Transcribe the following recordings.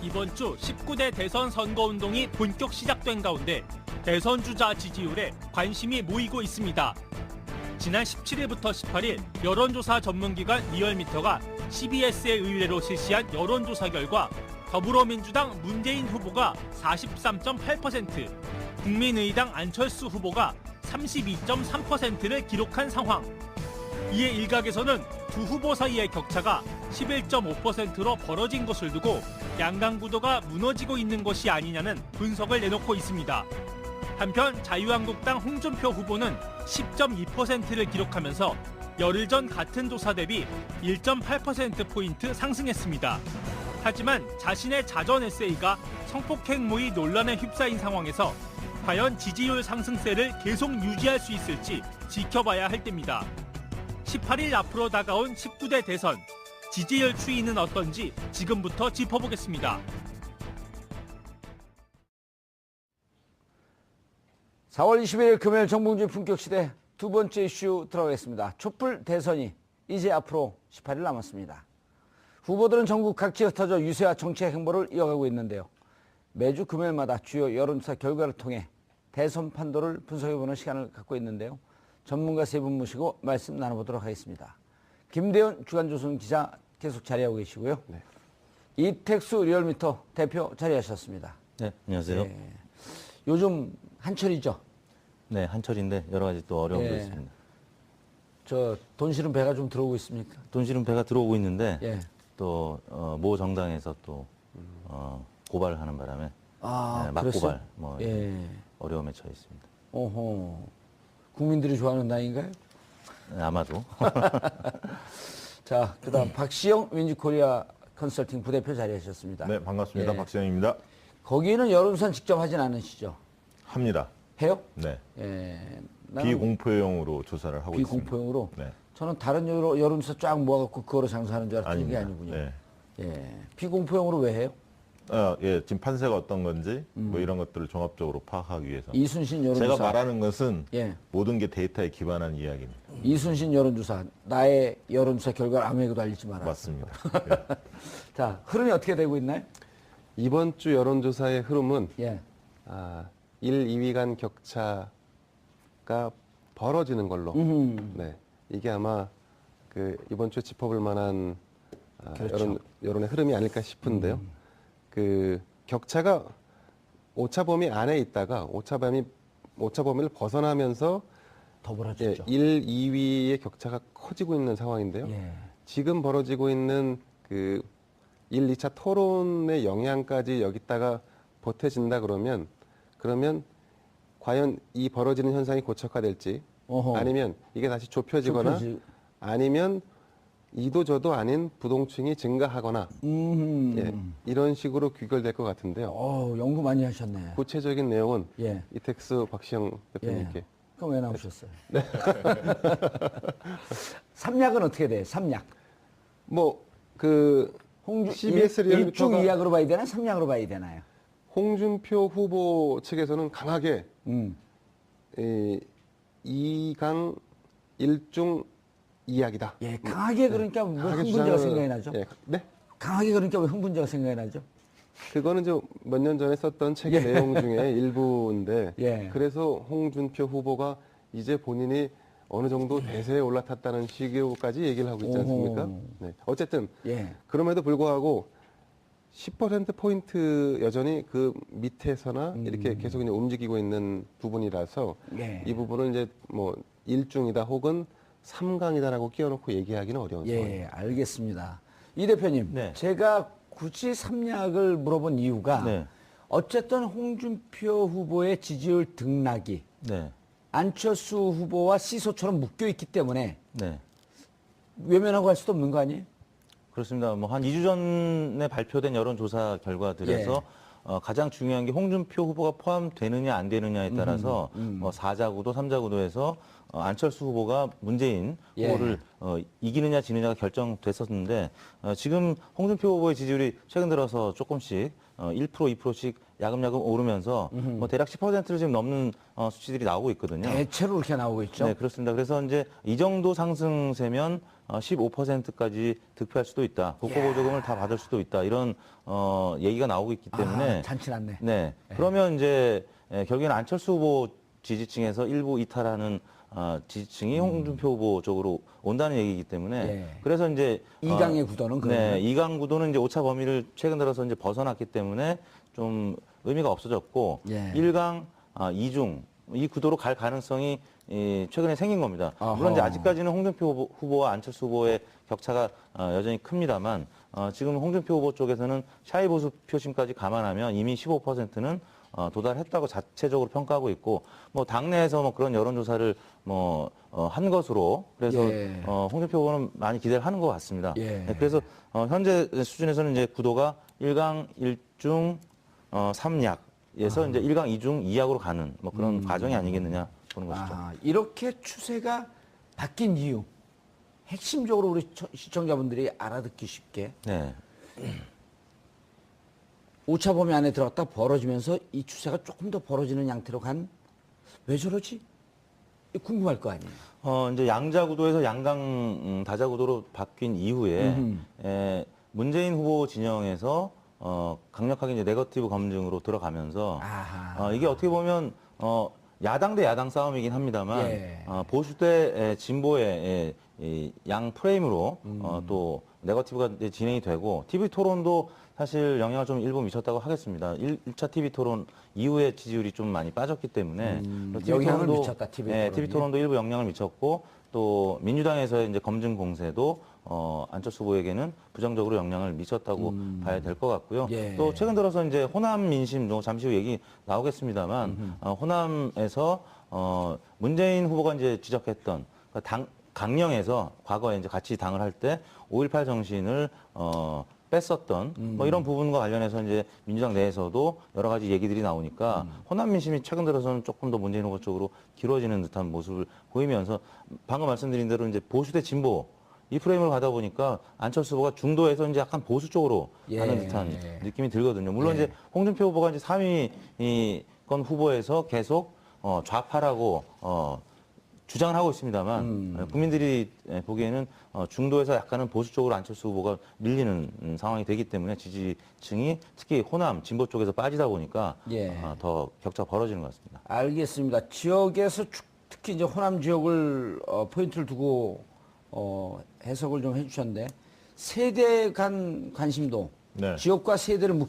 이번 주 19대 대선 선거운동이 본격 시작된 가운데 대선 주자 지지율에 관심이 모이고 있습니다. 지난 17일부터 18일 여론조사 전문기관 리얼미터가 CBS의 의뢰로 실시한 여론조사 결과 더불어민주당 문재인 후보가 43.8%, 국민의당 안철수 후보가 32.3%를 기록한 상황. 이에 일각에서는 두 후보 사이의 격차가 11.5%로 벌어진 것을 두고 양강 구도가 무너지고 있는 것이 아니냐는 분석을 내놓고 있습니다. 한편 자유한국당 홍준표 후보는 10.2%를 기록하면서 열흘 전 같은 조사 대비 1.8%포인트 상승했습니다. 하지만 자신의 자전 에세이가 성폭행모의 논란에 휩싸인 상황에서 과연 지지율 상승세를 계속 유지할 수 있을지 지켜봐야 할 때입니다. 18일 앞으로 다가온 19대 대선, 지지율 추이는 어떤지 지금부터 짚어보겠습니다. 4월 20일 금요일 정봉주의 품격시대 두 번째 이슈 들어가겠습니다. 촛불 대선이 이제 앞으로 18일 남았습니다. 후보들은 전국 각지에 흩어져 유세와 정치의 행보를 이어가고 있는데요. 매주 금요일마다 주요 여론조사 결과를 통해 대선 판도를 분석해보는 시간을 갖고 있는데요. 전문가 세 분 모시고 말씀 나눠보도록 하겠습니다. 김대현 주간조선 기자 계속 자리하고 계시고요. 네. 이택수 리얼미터 대표 자리하셨습니다. 네, 안녕하세요. 네. 요즘 한철이죠? 네, 한철인데 여러 가지 또 어려움도 예. 있습니다. 저 돈 실은 배가 좀 들어오고 있습니까? 돈 실은 배가 들어오고 있는데 예. 또 모 정당에서 또 고발을 하는 바람에 네, 막고발 뭐 예. 어려움에 처해 있습니다. 오호. 국민들이 좋아하는 나이인가요? 네, 아마도. 자, 그다음 박시영 윈지코리아 컨설팅 부대표 자리하셨습니다. 네, 반갑습니다. 예. 박시영입니다. 거기는 여론조사 직접 하진 않으시죠? 합니다. 해요? 네. 예. 비공포용으로 조사를 하고 있습니다. 비공포용으로? 네. 저는 다른 여론조사 쫙 모아갖고 그거로 장사하는 줄 알았더니 그게 아닙니다. 아니군요. 네. 예. 비공포용으로 왜 해요? 예, 지금 판세가 어떤 건지 뭐 이런 것들을 종합적으로 파악하기 위해서. 이순신 여론조사. 제가 말하는 것은 예. 모든 게 데이터에 기반한 이야기입니다. 이순신 여론조사. 나의 여론조사 결과를 아무에게도 알리지 마라. 맞습니다. 예. 자, 흐름이 어떻게 되고 있나요? 이번 주 여론조사의 흐름은 예. 1, 2위 간 격차가 벌어지는 걸로. 네, 이게 아마 그 이번 주에 짚어볼 만한 그렇죠. 여론의 흐름이 아닐까 싶은데요. 그 격차가 오차 범위 안에 있다가 오차 범위를 벗어나면서 더 벌어졌죠. 1, 2위의 격차가 커지고 있는 상황인데요. 예. 지금 벌어지고 있는 그 1, 2차 토론의 영향까지 여기다가 보태진다 그러면 과연 이 벌어지는 현상이 고착화될지 어허. 아니면 이게 다시 좁혀지거나 아니면 이도 저도 아닌 부동층이 증가하거나 예, 이런 식으로 귀결될 것 같은데요. 연구 많이 하셨네. 구체적인 내용은 예. 이택수 박시영 대표님께. 예. 그럼 왜 나오셨어요? 네. 삼약은 어떻게 돼요? 삼약. 뭐 그 CBS 리얼미터가 1중 2약으로 봐야 되나? 삼약으로 봐야 되나요? 홍준표 후보 측에서는 강하게 2강 1중 2약이다. 예, 강하게 그러니까 왜 강하게 흥분제가 주장을- 생각이 나죠? 예, 네? 강하게 그러니까 왜 흥분제가 생각이 나죠? 그거는 좀 몇 년 전에 썼던 책의 예. 내용 중에 일부인데 예. 그래서 홍준표 후보가 이제 본인이 어느 정도 대세에 올라탔다는 식으로까지 얘기를 하고 있지 않습니까? 오호. 네. 어쨌든 예. 그럼에도 불구하고 10%포인트 여전히 그 밑에서나 이렇게 계속 이제 움직이고 있는 부분이라서 예. 이 부분은 이제 뭐 1중이다 혹은 3강이다라고 끼워놓고 얘기하기는 어려운 상황입니다. 예, 알겠습니다. 이 대표님, 네. 제가 굳이 삼약을 물어본 이유가 네. 어쨌든 홍준표 후보의 지지율 등락이 네. 안철수 후보와 시소처럼 묶여 있기 때문에 네. 외면하고 할 수도 없는 거 아니에요? 그렇습니다. 뭐 한 2주 전에 발표된 여론조사 결과들에서 가장 중요한 게 홍준표 후보가 포함되느냐 안 되느냐에 따라서 뭐 4자 구도, 3자 구도에서 안철수 후보가 문재인 예. 후보를 이기느냐 지느냐가 결정됐었는데 지금 홍준표 후보의 지지율이 최근 들어서 조금씩 1%, 2%씩 야금야금 오르면서 뭐 대략 10%를 지금 넘는 수치들이 나오고 있거든요. 대체로 이렇게 나오고 있죠. 네, 그렇습니다. 그래서 이제 이 정도 상승세면 15%까지 득표할 수도 있다. 국고보조금을 다 받을 수도 있다. 이런 얘기가 나오고 있기 때문에 잔치 났네. 네. 그러면 이제 결국에는 안철수 후보 지지층에서 일부 이탈하는 지지층이 홍준표 후보 쪽으로 온다는 얘기이기 때문에 예. 그래서 이제 이강의 구도는 그러면? 네, 이강 구도는 이제 오차 범위를 최근 들어서 이제 벗어났기 때문에 좀 의미가 없어졌고 예. 1강, 2중 이 구도로 갈 가능성이 최근에 생긴 겁니다. 물론 이제 아직까지는 홍준표 후보와 안철수 후보의 격차가 여전히 큽니다만 지금 홍준표 후보 쪽에서는 샤이 보수 표심까지 감안하면 이미 15%는 도달했다고 자체적으로 평가하고 있고 뭐 당내에서 뭐 그런 여론조사를 한 것으로 그래서 예. 홍준표 후보는 많이 기대를 하는 것 같습니다. 예. 네, 그래서 현재 수준에서는 이제 구도가 1강 1중 3약에서 이제 1강 2중 2약으로 가는 뭐 그런 과정이 아니겠느냐 보는 것이죠. 이렇게 추세가 바뀐 이유 핵심적으로 우리 시청자분들이 알아듣기 쉽게 네. 오차 범위 안에 들어갔다 벌어지면서 이 추세가 조금 더 벌어지는 양태로 간 왜 저러지? 궁금할 거 아니에요. 이제 양자 구도에서 양강 다자 구도로 바뀐 이후에 문재인 후보 진영에서 강력하게 이제 네거티브 검증으로 들어가면서 아하. 이게 어떻게 보면 야당 대 야당 싸움이긴 합니다만 예. 보수 대 진보의 양 프레임으로 또 네거티브가 이제 진행이 되고 TV 토론도 사실 영향을 좀 일부 미쳤다고 하겠습니다. 1차 TV 토론 이후에 지지율이 좀 많이 빠졌기 때문에 영향을 미쳤다, TV 토론이. TV 토론도 일부 영향을 미쳤고 또 민주당에서의 이제 검증 공세도 안철수 후보에게는 부정적으로 영향을 미쳤다고 봐야 될 것 같고요. 예. 또 최근 들어서 이제 호남 민심도 잠시 후 얘기 나오겠습니다만 호남에서 문재인 후보가 이제 지적했던 강령에서 과거에 이제 같이 당을 할 때 5.18 정신을 뺐었던 뭐 이런 부분과 관련해서 이제 민주당 내에서도 여러 가지 얘기들이 나오니까 호남 민심이 최근 들어서는 조금 더 문재인 후보 쪽으로 길어지는 듯한 모습을 보이면서 방금 말씀드린 대로 이제 보수 대 진보 이 프레임을 가다 보니까 안철수 후보가 중도에서 이제 약간 보수 쪽으로 가는 듯한 느낌이 들거든요. 물론 이제 홍준표 후보가 이제 3위권 후보에서 계속 좌파라고 주장을 하고 있습니다만 국민들이 보기에는 중도에서 약간은 보수 쪽으로 안철수 후보가 밀리는 상황이 되기 때문에 지지층이 특히 호남 진보 쪽에서 빠지다 보니까 예. 더 격차가 벌어지는 것 같습니다. 알겠습니다. 지역에서 특히 이제 호남 지역을 포인트를 두고 해석을 좀 해주셨는데 세대 간 관심도 네. 지역과 세대를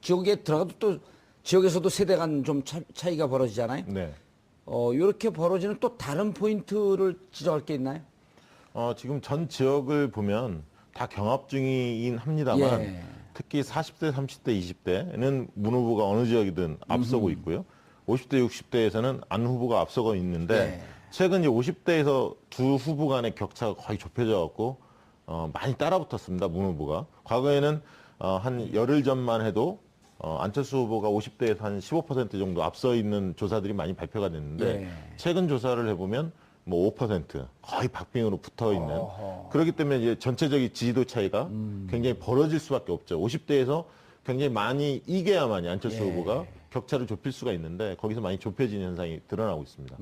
지역에 들어가도 또 지역에서도 세대 간 좀 차이가 벌어지잖아요. 네. 이렇게 벌어지는 또 다른 포인트를 지적할 게 있나요? 지금 전 지역을 보면 다 경합 중이긴 합니다만 예. 특히 40대, 30대, 20대는 문 후보가 어느 지역이든 앞서고 있고요. 50대, 60대에서는 안 후보가 앞서고 있는데 예. 최근 이제 50대에서 두 후보 간의 격차가 거의 좁혀져 갖고 많이 따라붙었습니다. 문 후보가. 과거에는 한 열흘 전만 해도 안철수 후보가 50대에서 한 15% 정도 앞서 있는 조사들이 많이 발표가 됐는데 예. 최근 조사를 해보면 뭐 5% 거의 박빙으로 붙어 있는 그렇기 때문에 이제 전체적인 지지도 차이가 굉장히 벌어질 수밖에 없죠. 50대에서 굉장히 많이 이겨야만이 안철수 후보가 격차를 좁힐 수가 있는데 거기서 많이 좁혀지는 현상이 드러나고 있습니다.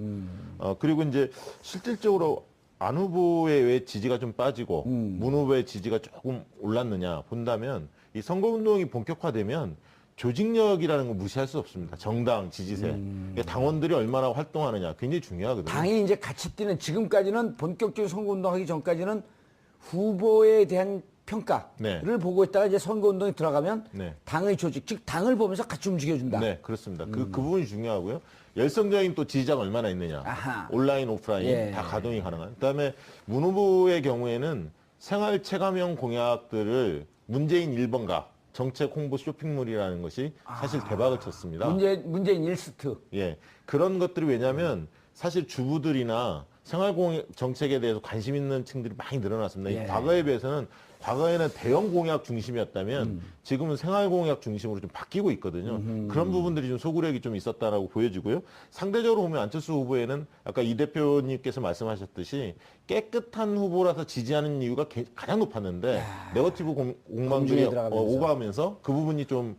그리고 이제 실질적으로 안 후보의 왜 지지가 좀 빠지고 문 후보의 지지가 조금 올랐느냐 본다면 이 선거운동이 본격화되면 조직력이라는 거 무시할 수 없습니다. 정당, 지지세. 그러니까 당원들이 얼마나 활동하느냐 굉장히 중요하거든요. 당이 이제 같이 뛰는 지금까지는 본격적인 선거운동하기 전까지는 후보에 대한 평가를 네. 보고 있다가 이제 선거운동에 들어가면 네. 당의 조직, 즉 당을 보면서 같이 움직여준다. 네, 그렇습니다. 그 부분이 중요하고요. 열성적인 또 지지자가 얼마나 있느냐. 아하. 온라인, 오프라인 예. 다 가동이 가능한. 그다음에 문 후보의 경우에는 생활 체감형 공약들을 문재인 1번가 정책 홍보 쇼핑몰이라는 것이 사실 대박을 쳤습니다. 문재인 1스트. 예. 그런 것들이 왜냐면 사실 주부들이나 생활공약 정책에 대해서 관심 있는 층들이 많이 늘어났습니다. 예. 과거에 비해서는 과거에는 대형 공약 중심이었다면 지금은 생활 공약 중심으로 좀 바뀌고 있거든요. 그런 부분들이 좀 소구력이 좀 있었다라고 보여지고요. 상대적으로 보면 안철수 후보에는 아까 이 대표님께서 말씀하셨듯이 깨끗한 후보라서 지지하는 이유가 가장 높았는데 네거티브 공방들이 오가면서 그 부분이 좀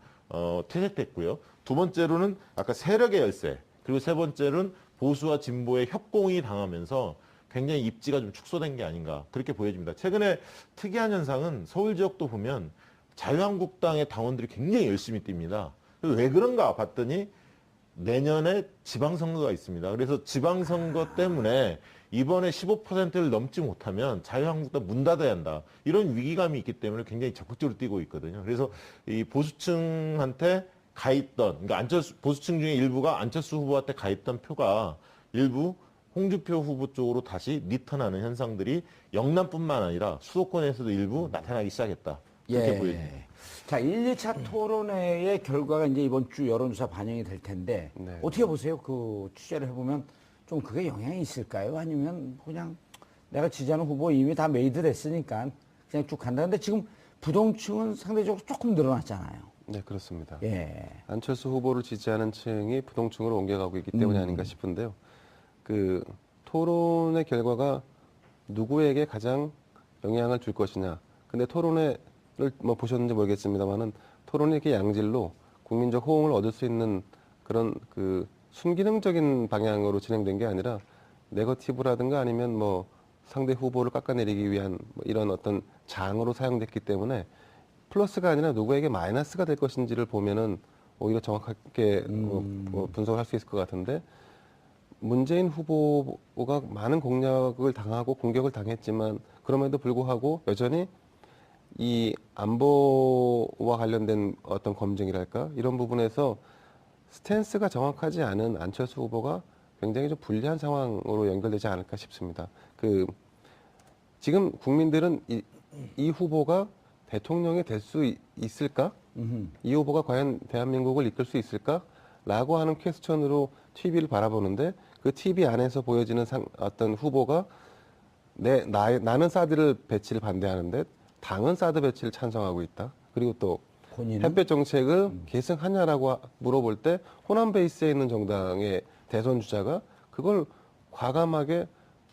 퇴색됐고요. 두 번째로는 아까 세력의 열세 그리고 세 번째로는 보수와 진보의 협공이 당하면서 굉장히 입지가 좀 축소된 게 아닌가 그렇게 보여집니다. 최근에 특이한 현상은 서울 지역도 보면 자유한국당의 당원들이 굉장히 열심히 뜁니다. 왜 그런가 봤더니 내년에 지방선거가 있습니다. 그래서 지방선거 때문에 이번에 15%를 넘지 못하면 자유한국당 문 닫아야 한다. 이런 위기감이 있기 때문에 굉장히 적극적으로 뛰고 있거든요. 그래서 이 보수층한테 가있던, 그러니까 안철수, 보수층 중에 일부가 안철수 후보한테 가있던 표가 일부 홍준표 후보 쪽으로 다시 리턴하는 현상들이 영남뿐만 아니라 수도권에서도 일부 나타나기 시작했다. 이렇게 보여집니다. 자, 1, 2차 토론회의 결과가 이제 이번 주 여론조사 반영이 될 텐데 네. 어떻게 보세요? 그 취재를 해보면 좀 그게 영향이 있을까요? 아니면 그냥 내가 지지하는 후보 이미 다 메이드 됐으니까 그냥 쭉 간다. 근데 지금 부동층은 상대적으로 조금 늘어났잖아요. 네, 그렇습니다. 예. 안철수 후보를 지지하는 층이 부동층으로 옮겨가고 있기 때문이 아닌가 싶은데요. 그 토론의 결과가 누구에게 가장 영향을 줄 것이냐. 근데 토론회를 뭐 보셨는지 모르겠습니다만은 토론이 이렇게 양질로 국민적 호응을 얻을 수 있는 그런 그 순기능적인 방향으로 진행된 게 아니라 네거티브라든가 아니면 뭐 상대 후보를 깎아내리기 위한 뭐 이런 어떤 장으로 사용됐기 때문에 플러스가 아니라 누구에게 마이너스가 될 것인지를 보면은 오히려 정확하게 분석을 할 수 있을 것 같은데 문재인 후보가 많은 공략을 당하고 공격을 당했지만 그럼에도 불구하고 여전히 이 안보와 관련된 어떤 검증이랄까 이런 부분에서 스탠스가 정확하지 않은 안철수 후보가 굉장히 좀 불리한 상황으로 연결되지 않을까 싶습니다. 그 지금 국민들은 이 후보가 대통령이 될 수 있을까? 이 후보가 과연 대한민국을 이끌 수 있을까? 라고 하는 퀘스천으로 TV를 바라보는데 그 TV 안에서 보여지는 어떤 후보가 나는 사드 배치를 반대하는데 당은 사드 배치를 찬성하고 있다. 그리고 또 본인은? 햇볕 정책을 계승하냐라고 물어볼 때 호남 베이스에 있는 정당의 대선 주자가 그걸 과감하게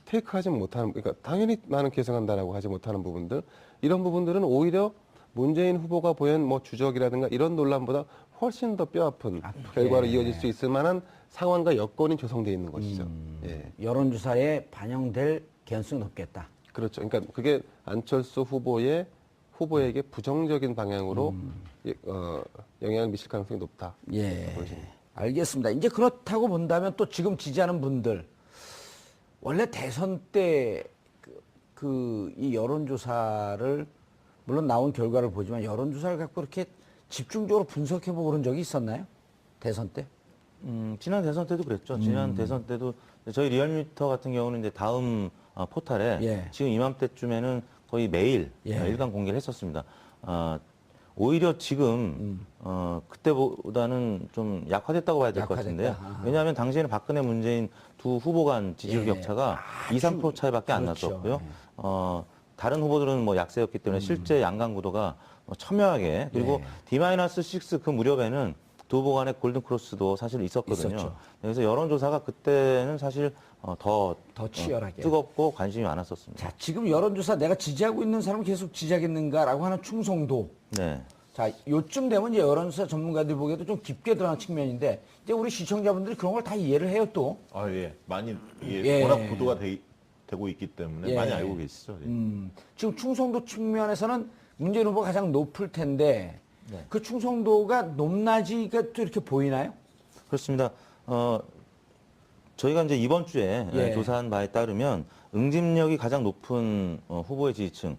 테이크하지 못하는, 그러니까 당연히 나는 계승한다라고 하지 못하는 부분들, 이런 부분들은 오히려 문재인 후보가 보인 뭐 주적이라든가 이런 논란보다 훨씬 더 뼈아픈 결과로 이어질 수 있을 만한 상황과 여건이 조성되어 있는 것이죠. 예. 여론조사에 반영될 개연성이 높겠다. 그렇죠. 그러니까 그게 안철수 후보에게 부정적인 방향으로 영향을 미칠 가능성이 높다. 예. 보여집니다. 알겠습니다. 이제 그렇다고 본다면 또 지금 지지하는 분들 원래 대선 때 이 여론조사를 물론 나온 결과를 보지만 여론조사를 갖고 이렇게 집중적으로 분석해보고 그런 적이 있었나요? 대선 때? 지난 대선 때도 그랬죠. 지난 대선 때도 저희 리얼미터 같은 경우는 이제 다음 포탈에 예. 지금 이맘때쯤에는 거의 매일 예. 일간 공개를 했었습니다. 오히려 지금 그때보다는 좀 약화됐다고 봐야 될 것 같은데요. 왜냐하면 당시에는 박근혜, 문재인 두 후보 간 지지율 예. 격차가 2, 3% 차이밖에 안 그렇죠. 났었고요. 다른 후보들은 뭐 약세였기 때문에 실제 양강 구도가 첨예하게 그리고 D-6 그 무렵에는 두 후보 간의 골든 크로스도 사실 있었거든요. 있었죠. 그래서 여론조사가 그때는 사실 더 치열하게. 뜨겁고 관심이 많았었습니다. 자, 지금 여론조사 내가 지지하고 있는 사람을 계속 지지하겠는가라고 하는 충성도. 네. 자, 요쯤 되면 이제 여론조사 전문가들이 보기에도 좀 깊게 들어간 측면인데 이제 우리 시청자분들이 그런 걸 다 이해를 해요 또. 예. 많이 예. 워낙 보도가 되고 있기 때문에 예. 많이 알고 계시죠. 예. 지금 충성도 측면에서는 문재인 후보가 가장 높을 텐데 그 충성도가 높낮이가 또 이렇게 보이나요? 그렇습니다. 저희가 이제 이번 주에 예. 조사한 바에 따르면 응집력이 가장 높은 후보의 지지층,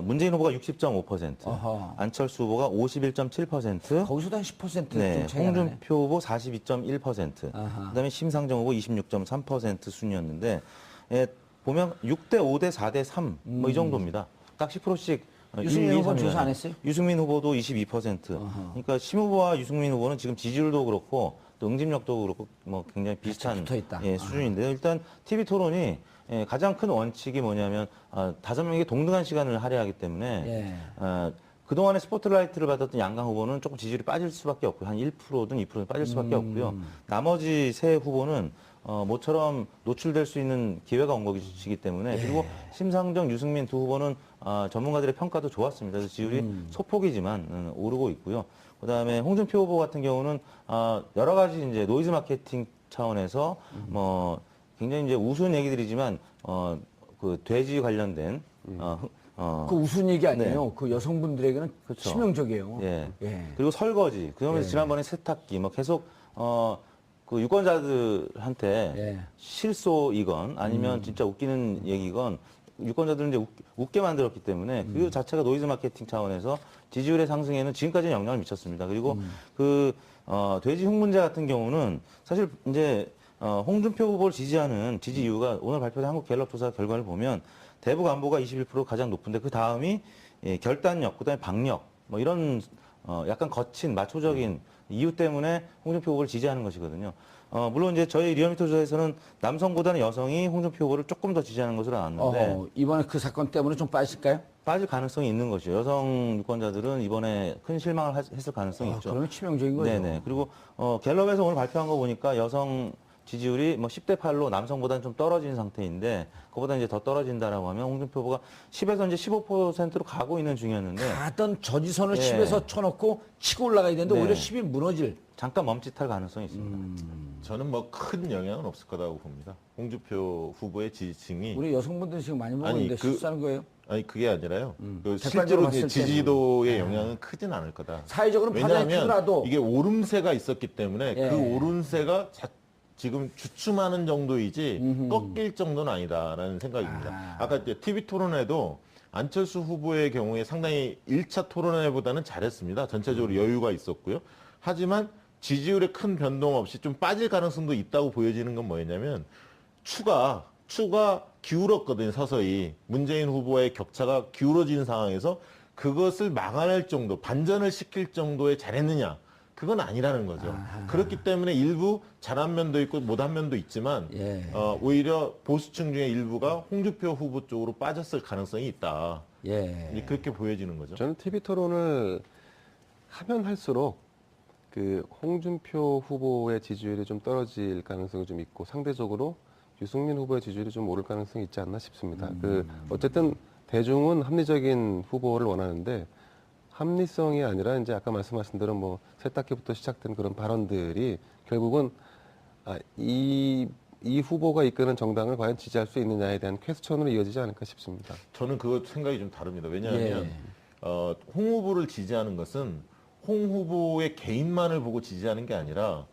문재인 후보가 60.5%, 어허. 안철수 후보가 51.7%, 거기서도 한 10% 네, 좀 차이가 나네. 홍준표 후보 42.1%, 아하. 그다음에 심상정 후보 26.3% 순이었는데 보면 6대 5대 4대 3 뭐 이 정도입니다. 딱 10%씩. 유승민 후보는 조사 안 했어요? 유승민 후보도 22%. 그러니까 심 후보와 유승민 후보는 지금 지지율도 그렇고 또 응집력도 그렇고 뭐 굉장히 비슷한 붙어있다. 수준인데요. 일단 TV 토론이 가장 큰 원칙이 뭐냐면 5명에게 동등한 시간을 할애하기 때문에 그동안에 스포트라이트를 받았던 양강 후보는 조금 지지율이 빠질 수밖에 없고요. 한 1%든 2%든 빠질 수밖에 없고요. 나머지 세 후보는 모처럼 노출될 수 있는 기회가 온 것이기 때문에 그리고 심상정, 유승민 두 후보는 전문가들의 평가도 좋았습니다. 그래서 지지율이 소폭이지만 오르고 있고요. 그다음에 홍준표 후보 같은 경우는 여러 가지 이제 노이즈 마케팅 차원에서 뭐 굉장히 이제 우스운 얘기들이지만 그 돼지 관련된 그 우스운 얘기 아니에요. 그 여성분들에게는 그렇죠. 치명적이에요. 예. 예. 그리고 설거지. 그러면서 예. 지난번에 세탁기 뭐 계속 그 유권자들한테 예. 실소이건 아니면 진짜 웃기는 얘기건 유권자들은 이제 웃게 만들었기 때문에 그 자체가 노이즈 마케팅 차원에서 지지율의 상승에는 지금까지는 영향을 미쳤습니다. 그리고 그 돼지 흉문제 같은 경우는 사실 이제 홍준표 후보를 지지하는 지지 이유가 오늘 발표된 한국갤럽 조사 결과를 보면 대북 안보가 21% 가장 높은데 그 다음이 결단력, 그다음에 박력 뭐 이런 약간 거친 마초적인 이유 때문에 홍준표 후보를 지지하는 것이거든요. 물론 이제 저희 리얼미터 조사에서는 남성보다는 여성이 홍준표 후보를 조금 더 지지하는 것으로 나왔는데 이번에 그 사건 때문에 좀 빠질까요? 빠질 가능성이 있는 것이죠. 여성 유권자들은 이번에 큰 실망을 했을 가능성이 있죠. 그러면 치명적인 거죠. 네네. 그리고 갤럽에서 오늘 발표한 거 보니까 여성 지지율이 뭐 10대 8로 남성보다는 좀 떨어진 상태인데 그보다 이제 더 떨어진다라고 하면 홍준표 후보가 10에서 이제 15%로 가고 있는 중이었는데 가던 저지선을 예. 10에서 쳐놓고 치고 올라가야 되는데 네. 오히려 10이 무너질. 잠깐 멈칫할 가능성이 있습니다. 저는 뭐 큰 영향은 없을 거라고 봅니다. 홍준표 후보의 지지층이 우리 여성분들이 지금 많이 먹었는데 실수하는 거예요. 아니 그게 아니라요. 그 객관적으로 실제로 봤을 지지도의 영향은 크진 않을 거다. 사회적으로 판단이 왜냐하면 크더라도 이게 오름세가 있었기 때문에 예. 그 오름세가 지금 주춤하는 정도이지 꺾일 정도는 아니다라는 생각입니다. 아까 이제 TV 토론회도 안철수 후보의 경우에 상당히 1차 토론회보다는 잘했습니다. 전체적으로 여유가 있었고요. 하지만 지지율에 큰 변동 없이 좀 빠질 가능성도 있다고 보여지는 건 뭐였냐면 추가 기울었거든요. 서서히 문재인 후보의 격차가 기울어지는 상황에서 그것을 막아낼 정도, 반전을 시킬 정도의 잘했느냐? 그건 아니라는 거죠. 그렇기 때문에 일부 잘한 면도 있고 못한 면도 있지만 예. 오히려 보수층 중에 일부가 홍준표 후보 쪽으로 빠졌을 가능성이 있다. 예. 이제 그렇게 보여지는 거죠. 저는 TV 토론을 하면 할수록 그 홍준표 후보의 지지율이 좀 떨어질 가능성이 좀 있고 상대적으로 유승민 후보의 지지율이 좀 오를 가능성이 있지 않나 싶습니다. 그 어쨌든 대중은 합리적인 후보를 원하는데 합리성이 아니라 이제 아까 말씀하신 대로 뭐 세탁기부터 시작된 그런 발언들이 결국은 이 후보가 이끄는 정당을 과연 지지할 수 있느냐에 대한 퀘스천으로 이어지지 않을까 싶습니다. 저는 그 생각이 좀 다릅니다. 왜냐하면 예. 홍 후보를 지지하는 것은 홍 후보의 개인만을 보고 지지하는 게 아니라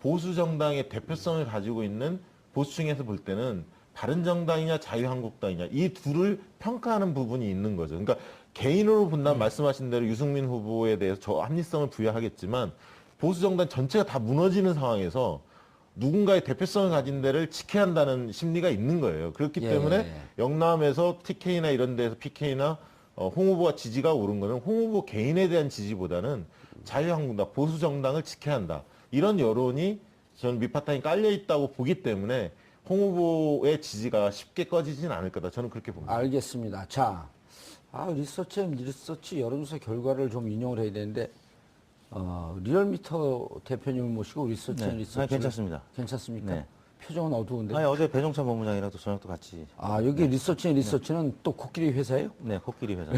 보수 정당의 대표성을 가지고 있는 보수층에서 볼 때는 바른정당이냐 자유한국당이냐 이 둘을 평가하는 부분이 있는 거죠. 그러니까 개인으로 본다면 말씀하신 대로 유승민 후보에 대해서 저 합리성을 부여하겠지만 보수 정당 전체가 다 무너지는 상황에서 누군가의 대표성을 가진 데를 지켜야 한다는 심리가 있는 거예요. 그렇기 예. 때문에 영남에서 TK나 이런 데서 PK나 홍 후보가 지지가 오른 거는 홍 후보 개인에 대한 지지보다는 자유한국당, 보수 정당을 지켜야 한다. 이런 여론이 저는 밑바탕이 깔려 있다고 보기 때문에 홍 후보의 지지가 쉽게 꺼지진 않을 거다. 저는 그렇게 봅니다. 알겠습니다. 자, 리서치 여론조사 결과를 좀 인용을 해야 되는데 리얼미터 대표님을 모시고 리서치. 괜찮습니다. 괜찮습니까? 네. 표정은 어두운데. 아니, 어제 배종찬 본부장이랑 또 저녁도 같이. 여기 리서치는 또 코끼리 회사예요? 네, 코끼리 회사.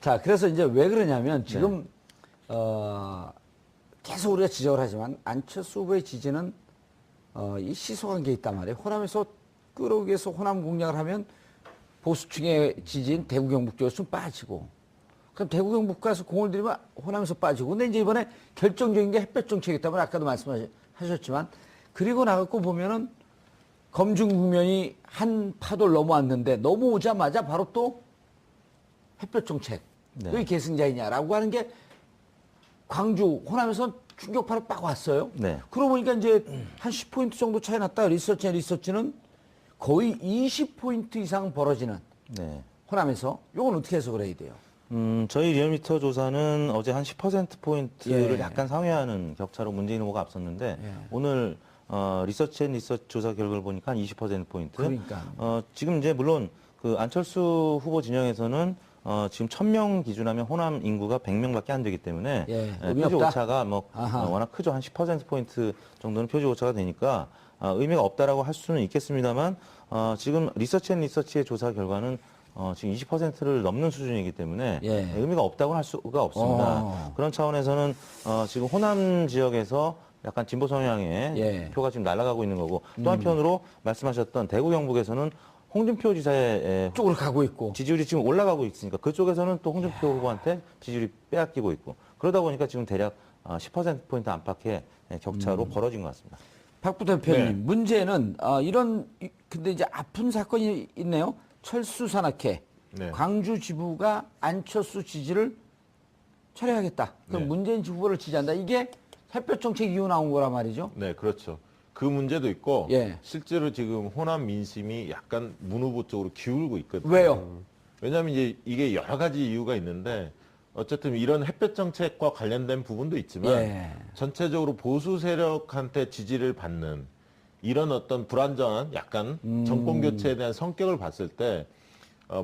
자, 그래서 이제 왜 그러냐면 지금 계속 우리가 지적을 하지만 안철수 후보의 지지는 이 시소관계에 있단 말이에요. 호남에서 끌어오기 위해서 호남 공략을 하면 보수층의 지지인 대구 경북 쪽에서 좀 빠지고 그럼 대구 경북 가서 공을 들이면 호남에서 빠지고 근데 이제 이번에 결정적인 게 햇볕 정책이기 때문에 아까도 말씀하셨지만 그리고 나갖고 보면은 검증 국면이 한 파도를 넘어왔는데 넘어오자마자 바로 또 햇볕 정책 왜 계승자이냐라고 하는 게 광주 호남에서 충격파로 빡 왔어요. 네. 그러고 보니까 이제 한 10포인트 정도 차이 났다. 리서치는 거의 20포인트 이상 벌어지는 네. 호남에서 요건 어떻게 해석을 해야 돼요? 저희 리얼미터 조사는 어제 한 10%포인트를 예. 약간 상회하는 격차로 문재인 후보가 앞섰는데 오늘 리서치 조사 결과를 보니까 한 20%포인트. 그러니까. 지금 이제 물론 그 안철수 후보 진영에서는 지금 1000명 기준하면 호남 인구가 100명밖에 안 되기 때문에 의미 표지 없다? 오차가 뭐 워낙 크죠. 한 10%포인트 정도는 표지 오차가 되니까 의미가 없다라고 할 수는 있겠습니다만 지금 리서치의 조사 결과는 지금 20%를 넘는 수준이기 때문에 의미가 없다고 할 수가 없습니다. 그런 차원에서는 지금 호남 지역에서 약간 진보 성향의 예. 표가 지금 날아가고 있는 거고 또 한편으로 말씀하셨던 대구 경북에서는 홍준표 지사의 쪽으로 가고 있고. 지지율이 지금 올라가고 있으니까 그쪽에서는 또 홍준표 후보한테 지지율이 빼앗기고 있고 그러다 보니까 지금 대략 10%포인트 안팎의 격차로 벌어진 것 같습니다. 박 부대표님, 네. 문제는 근데 이제 아픈 사건이 있네요. 철수 산악회. 네. 광주 지부가 안철수 지지를 철회하겠다. 그럼 네. 문재인 후보를 지지한다. 이게 햇볕 정책 이후 나온 거란 말이죠. 네, 그렇죠. 그 문제도 있고 예. 실제로 지금 호남 민심이 약간 문 후보 쪽으로 기울고 있거든요. 왜요? 왜냐하면 이제 이게 여러 가지 이유가 있는데 어쨌든 이런 햇볕 정책과 관련된 부분도 있지만 예. 전체적으로 보수 세력한테 지지를 받는 이런 어떤 불안정한 약간 정권 교체에 대한 성격을 봤을 때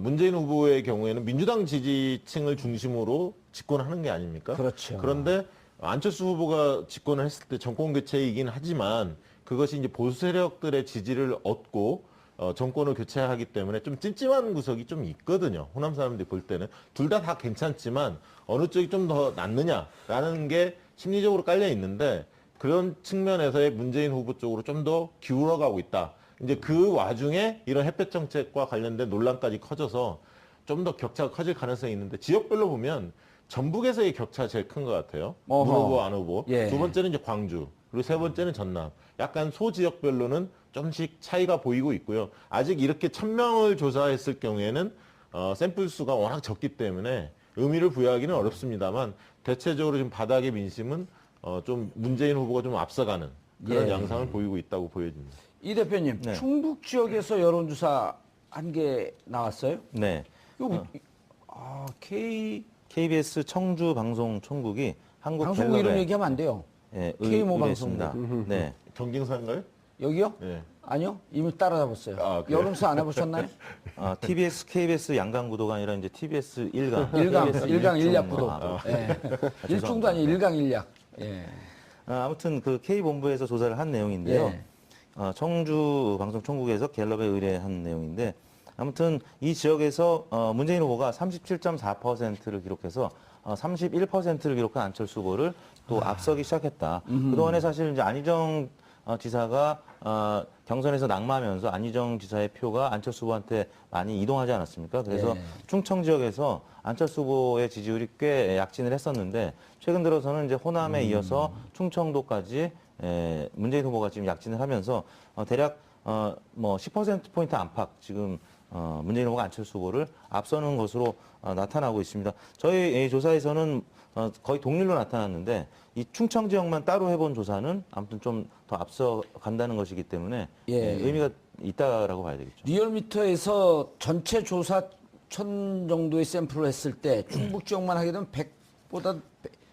문재인 후보의 경우에는 민주당 지지층을 중심으로 집권하는 게 아닙니까? 그렇죠. 그런데 안철수 후보가 집권을 했을 때 정권 교체이긴 하지만 그것이 이제 보수 세력들의 지지를 얻고 정권을 교체하기 때문에 좀 찜찜한 구석이 좀 있거든요. 호남 사람들이 볼 때는 둘 다 괜찮지만 어느 쪽이 좀 더 낫느냐라는 게 심리적으로 깔려 있는데 그런 측면에서의 문재인 후보 쪽으로 좀 더 기울어가고 있다. 이제 그 와중에 이런 햇볕 정책과 관련된 논란까지 커져서 좀 더 격차가 커질 가능성이 있는데 지역별로 보면 전북에서의 격차가 제일 큰 것 같아요. 문 어허. 후보, 안 후보. 예. 두 번째는 이제 광주. 그리고 세 번째는 전남. 약간 소지역별로는 좀씩 차이가 보이고 있고요. 아직 이렇게 1000명을 조사했을 경우에는 샘플 수가 워낙 적기 때문에 의미를 부여하기는 어렵습니다만 대체적으로 지금 바닥의 민심은 좀 문재인 후보가 좀 앞서가는 그런 예. 양상을 보이고 있다고 보여집니다. 이 대표님, 네. 충북 지역에서 여론조사 한 개 나왔어요? 네. 이거 KBS 청주 방송총국이 한국 방송국 이름 갤럽에 얘기하면 안 돼요. 예, K모 의뢰했습니다. 네. 경쟁사인가요? 여기요? 네. 아니요, 이미 따라잡았어요. 아, 그래요? 여론조사 안 해보셨나요? TBS, KBS 양강 구도가 아니라 이제 TBS 일강. 일강, KBS 일강 일약 일중, 구도. 예. 일중도 아니에요, 일강 일약. 예. 아무튼 그 K본부에서 조사를 한 내용인데요. 예. 청주 방송총국에서 갤럽에 의뢰한 내용인데 아무튼 이 지역에서 문재인 후보가 37.4%를 기록해서 31%를 기록한 안철수 후보를 또 앞서기 시작했다. 그동안에 사실 이제 안희정 지사가 경선에서 낙마하면서 안희정 지사의 표가 안철수 후보한테 많이 이동하지 않았습니까? 그래서 예. 충청 지역에서 안철수 후보의 지지율이 꽤 약진을 했었는데 최근 들어서는 이제 호남에 이어서 충청도까지 문재인 후보가 지금 약진을 하면서 대략 뭐 10%포인트 안팎 지금 문재인 후보가 안철수 후보를 앞서는 것으로 나타나고 있습니다. 저희 조사에서는 거의 동률로 나타났는데 이 충청 지역만 따로 해본 조사는 아무튼 좀 더 앞서 간다는 것이기 때문에 예. 의미가 있다라고 봐야 되겠죠. 리얼미터에서 전체 조사 1000 정도의 샘플을 했을 때 충북 지역만 하게 되면 100보다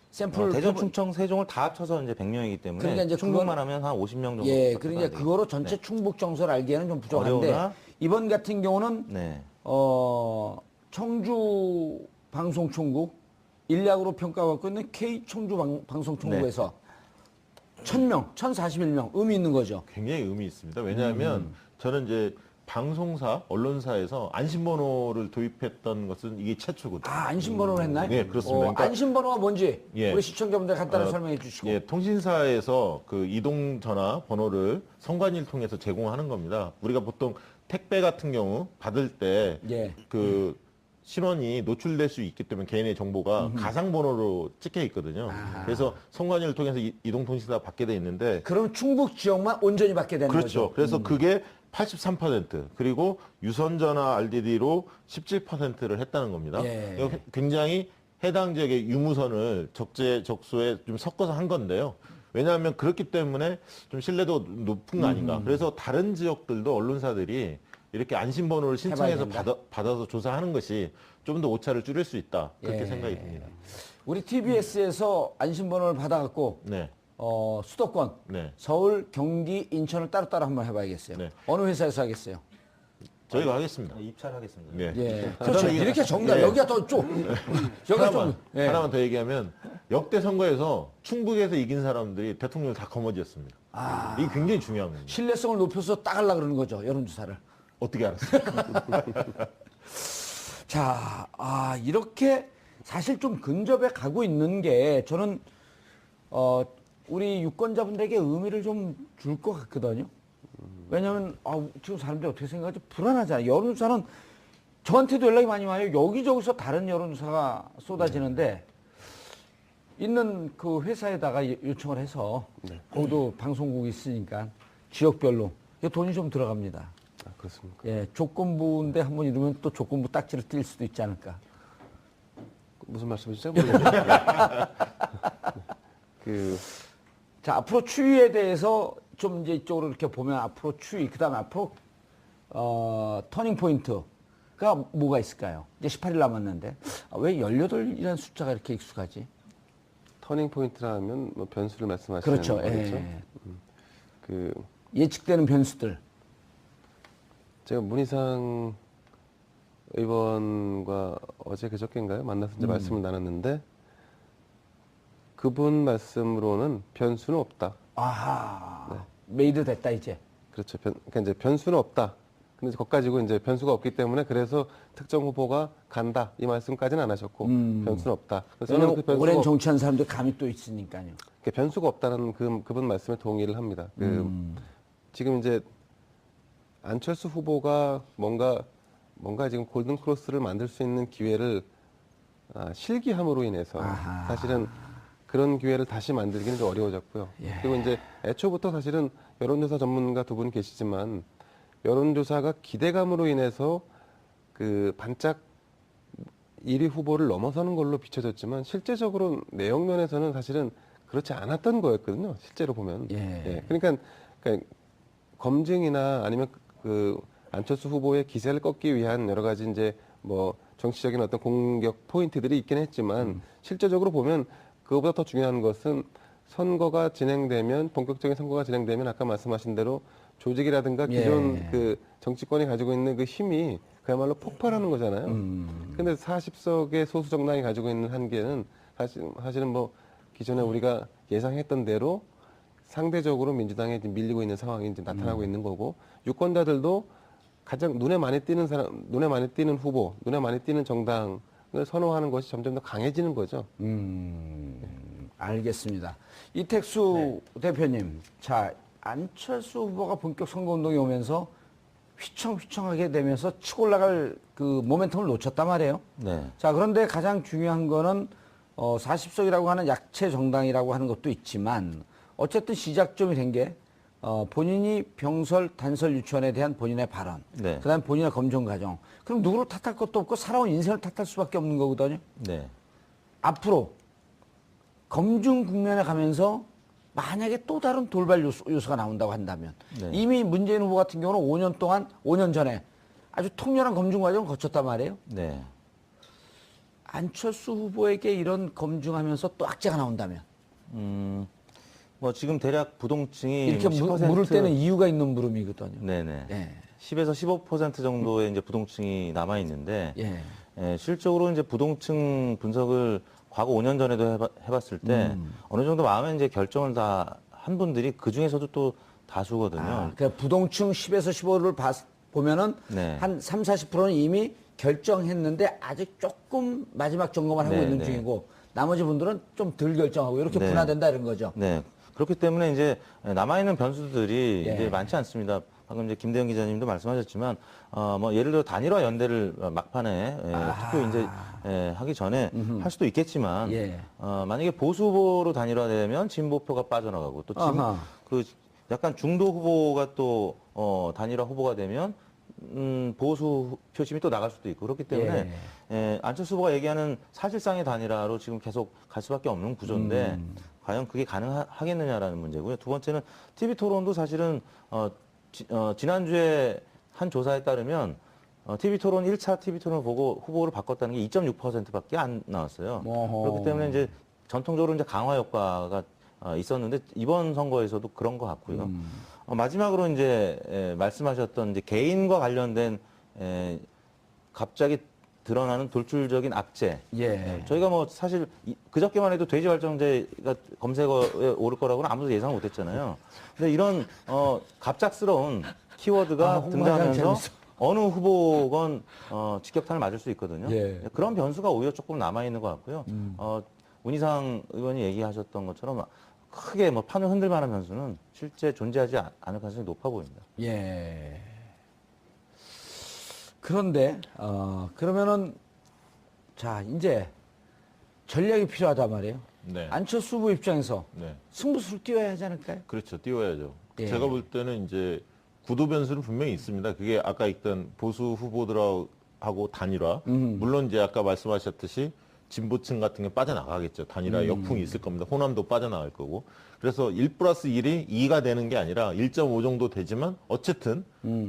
샘플 대전, 충청, 세종을 다 합쳐서 이제 100명이기 때문에 그러니까 이제 충북만 그건- 하면 한 50명 정도. 예, 밖에 그러니까 안 되겠죠. 그거로 전체 네. 충북 정서를 알기에는 좀 부족한데 어려우나? 이번 같은 경우는 네. 청주 방송총국 인략으로 평가받고 있는 K 청주 방송총국에서 1000명, 1041명 의미 있는 거죠. 굉장히 의미 있습니다. 왜냐하면 저는 이제 방송사, 언론사에서 안심번호를 도입했던 것은 이게 최초거든요. 아, 안심번호를 했나요? 네, 그렇습니다. 그러니까- 안심번호가 뭔지 예. 우리 시청자분들 간단히 설명해 주시고. 예, 통신사에서 그 이동 전화 번호를 선관위를 통해서 제공하는 겁니다. 우리가 보통 택배 같은 경우 받을 때 예. 그 신원이 노출될 수 있기 때문에 개인의 정보가 가상 번호로 찍혀 있거든요. 그래서 선관위를 통해서 이동통신사 받게 돼 있는데 그럼 충북 지역만 온전히 받게 되는 그렇죠. 거죠. 그래서 그게 83% 그리고 유선전화 RDD로 17%를 했다는 겁니다. 예. 이거 굉장히 해당 지역의 유무선을 적재적소에 좀 섞어서 한 건데요. 왜냐하면 그렇기 때문에 좀 신뢰도 높은 거 아닌가. 그래서 다른 지역들도 언론사들이 이렇게 안심번호를 신청해서 해봐야 된다. 받아서 조사하는 것이 좀 더 오차를 줄일 수 있다. 그렇게 예. 생각이 듭니다. 우리 TBS에서 안심번호를 받아갖고 네. 수도권, 네. 서울, 경기, 인천을 따로따로 한번 해봐야겠어요. 네. 어느 회사에서 하겠어요? 저희가 하겠습니다. 입찰하겠습니다. 네. 예. 그렇죠. 그다음에 이렇게 정답. 예. 여기가 더 쭉. 여기가 하나만, 좀. 예. 하나만 더 얘기하면 역대 선거에서 충북에서 이긴 사람들이 대통령을 다 거머쥐었습니다. 이게 굉장히 중요한 겁니다. 신뢰성을 높여서 따가려고 그러는 거죠. 여론조사를. 어떻게 알았어요? 자, 이렇게 사실 좀 근접해 가고 있는 게 저는 우리 유권자분들에게 의미를 좀 줄 것 같거든요. 왜냐하면 지금 사람들이 어떻게 생각하지? 불안하잖아요. 여론조사는 저한테도 연락이 많이 와요. 여기저기서 다른 여론조사가 쏟아지는데 있는 그 회사에다가 요청을 해서 거기도 방송국이 있으니까 지역별로 돈이 좀 들어갑니다. 아, 그렇습니까? 예, 조건부인데 한번 이러면 또 조건부 딱지를 띌 수도 있지 않을까. 무슨 말씀이시죠? 모르겠어요. 자, 앞으로 추이에 대해서 좀 이제 이쪽으로 이렇게 보면 앞으로 추이, 그 다음에 앞으로, 터닝 포인트가 뭐가 있을까요? 이제 18일 남았는데, 왜 18이라는 숫자가 이렇게 익숙하지? 터닝 포인트라면 뭐 변수를 말씀하시는 그렇죠. 거겠죠? 예. 예측되는 변수들. 제가 문희상 의원과 어제 그저께인가요? 만나서 이제 말씀을 나눴는데 그분 말씀으로는 변수는 없다. 아하. 메이드 됐다, 이제. 그렇죠. 그러니까 이제 변수는 없다. 근데 그거 가지고 이제 변수가 없기 때문에 그래서 특정 후보가 간다 이 말씀까지는 안 하셨고 변수는 없다. 그래서 저는 그 변수가 오랜 정치한 사람들 감이 또 있으니까요. 그러니까 변수가 없다는 그분 말씀에 동의를 합니다. 지금 이제 안철수 후보가 뭔가 지금 골든 크로스를 만들 수 있는 기회를 실기함으로 인해서 사실은 그런 기회를 다시 만들기는 좀 어려워졌고요. 그리고 이제 애초부터 사실은 여론조사 전문가 두 분 계시지만 여론조사가 기대감으로 인해서 그 반짝 1위 후보를 넘어서는 걸로 비춰졌지만 실제적으로 내용면에서는 사실은 그렇지 않았던 거였거든요. 실제로 보면. 예. 그러니까 검증이나 아니면 그 안철수 후보의 기세를 꺾기 위한 여러 가지 이제 뭐 정치적인 어떤 공격 포인트들이 있긴 했지만 실제적으로 보면 그거보다 더 중요한 것은 선거가 진행되면 본격적인 선거가 진행되면 아까 말씀하신 대로 조직이라든가 기존 그 정치권이 가지고 있는 그 힘이 그야말로 폭발하는 거잖아요. 근데 40석의 소수 정당이 가지고 있는 한계는 사실은 뭐 기존에 우리가 예상했던 대로 상대적으로 민주당에 이제 밀리고 있는 상황이 이제 나타나고 있는 거고 유권자들도 가장 눈에 많이 띄는 사람, 눈에 많이 띄는 후보, 눈에 많이 띄는 정당을 선호하는 것이 점점 더 강해지는 거죠. 알겠습니다. 이택수 대표님, 자 안철수 후보가 본격 선거운동에 오면서 휘청휘청하게 되면서 치고 올라갈 그 모멘텀을 놓쳤단 말이에요. 네. 자 그런데 가장 중요한 거는 40석이라고 하는 약체 정당이라고 하는 것도 있지만 어쨌든 시작점이 된 게 본인이 병설 단설 유치원에 대한 본인의 발언, 네. 그다음에 본인의 검증 과정. 그럼 누구를 탓할 것도 없고 살아온 인생을 탓할 수밖에 없는 거거든요. 네. 앞으로 검증 국면에 가면서 만약에 또 다른 돌발 요소가 나온다고 한다면 네. 이미 문재인 후보 같은 경우는 5년 전에 아주 통렬한 검증 과정을 거쳤단 말이에요. 네. 안철수 후보에게 이런 검증하면서 또 악재가 나온다면 뭐 지금 대략 부동층이 이렇게 10% 물을 때는 이유가 있는 물음이거든요. 네네. 예. 10에서 15% 정도의 이제 부동층이 남아 있는데 예. 실적으로 이제 부동층 분석을 과거 5년 전에도 해봤을 때 어느 정도 마음에 이제 결정을 다 한 분들이 그 중에서도 또 다수거든요. 그러니까 부동층 10에서 15를 보면은 네. 한 3, 40%는 이미 결정했는데 아직 조금 마지막 점검을 하고 네, 있는 네. 중이고 나머지 분들은 좀 덜 결정하고 이렇게 네. 분화된다 이런 거죠. 네. 그렇기 때문에 이제 남아있는 변수들이 예. 이제 많지 않습니다. 방금 이제 김대영 기자님도 말씀하셨지만, 뭐 예를 들어 단일화 연대를 막판에 투표 이제 하기 전에 할 수도 있겠지만, 예. 만약에 보수 후보로 단일화되면 진보표가 빠져나가고 또 아하. 그 약간 중도 후보가 또 단일화 후보가 되면 보수 표심이 또 나갈 수도 있고 그렇기 때문에 안철수 후보가 얘기하는 사실상의 단일화로 지금 계속 갈 수밖에 없는 구조인데 과연 그게 가능하겠느냐라는 문제고요. 두 번째는 TV 토론도 사실은 지난주에 한 조사에 따르면 TV 토론 1차 TV 토론을 보고 후보를 바꿨다는 게 2.6%밖에 안 나왔어요. 어허. 그렇기 때문에 이제 전통적으로 이제 강화 효과가 있었는데 이번 선거에서도 그런 것 같고요. 마지막으로 이제 말씀하셨던 이제 개인과 관련된 갑자기 드러나는 돌출적인 악재. 예. 저희가 뭐 사실 그저께만 해도 돼지발정제가 검색어에 오를 거라고는 아무도 예상 못했잖아요. 근데 이런 갑작스러운 키워드가 홍보하기 등장하면서 재밌어. 어느 후보건 직격탄을 맞을 수 있거든요. 예. 그런 변수가 오히려 조금 남아 있는 것 같고요. 문희상 의원이 얘기하셨던 것처럼 크게 뭐 판을 흔들 만한 변수는 실제 존재하지 않을 가능성이 높아 보입니다. 예. 그런데 그러면은 자 이제 전략이 필요하단 말이에요. 네. 안철수 후보 입장에서 네. 승부수를 띄워야 하지 않을까요? 그렇죠. 띄워야죠. 예. 제가 볼 때는 이제 구도 변수는 분명히 있습니다. 그게 아까 있던 보수 후보들하고 단일화. 물론 이제 아까 말씀하셨듯이 진보층 같은 게 빠져나가겠죠. 단일화 역풍이 있을 겁니다. 호남도 빠져나갈 거고. 그래서 1+1이 2가 되는 게 아니라 1.5 정도 되지만 어쨌든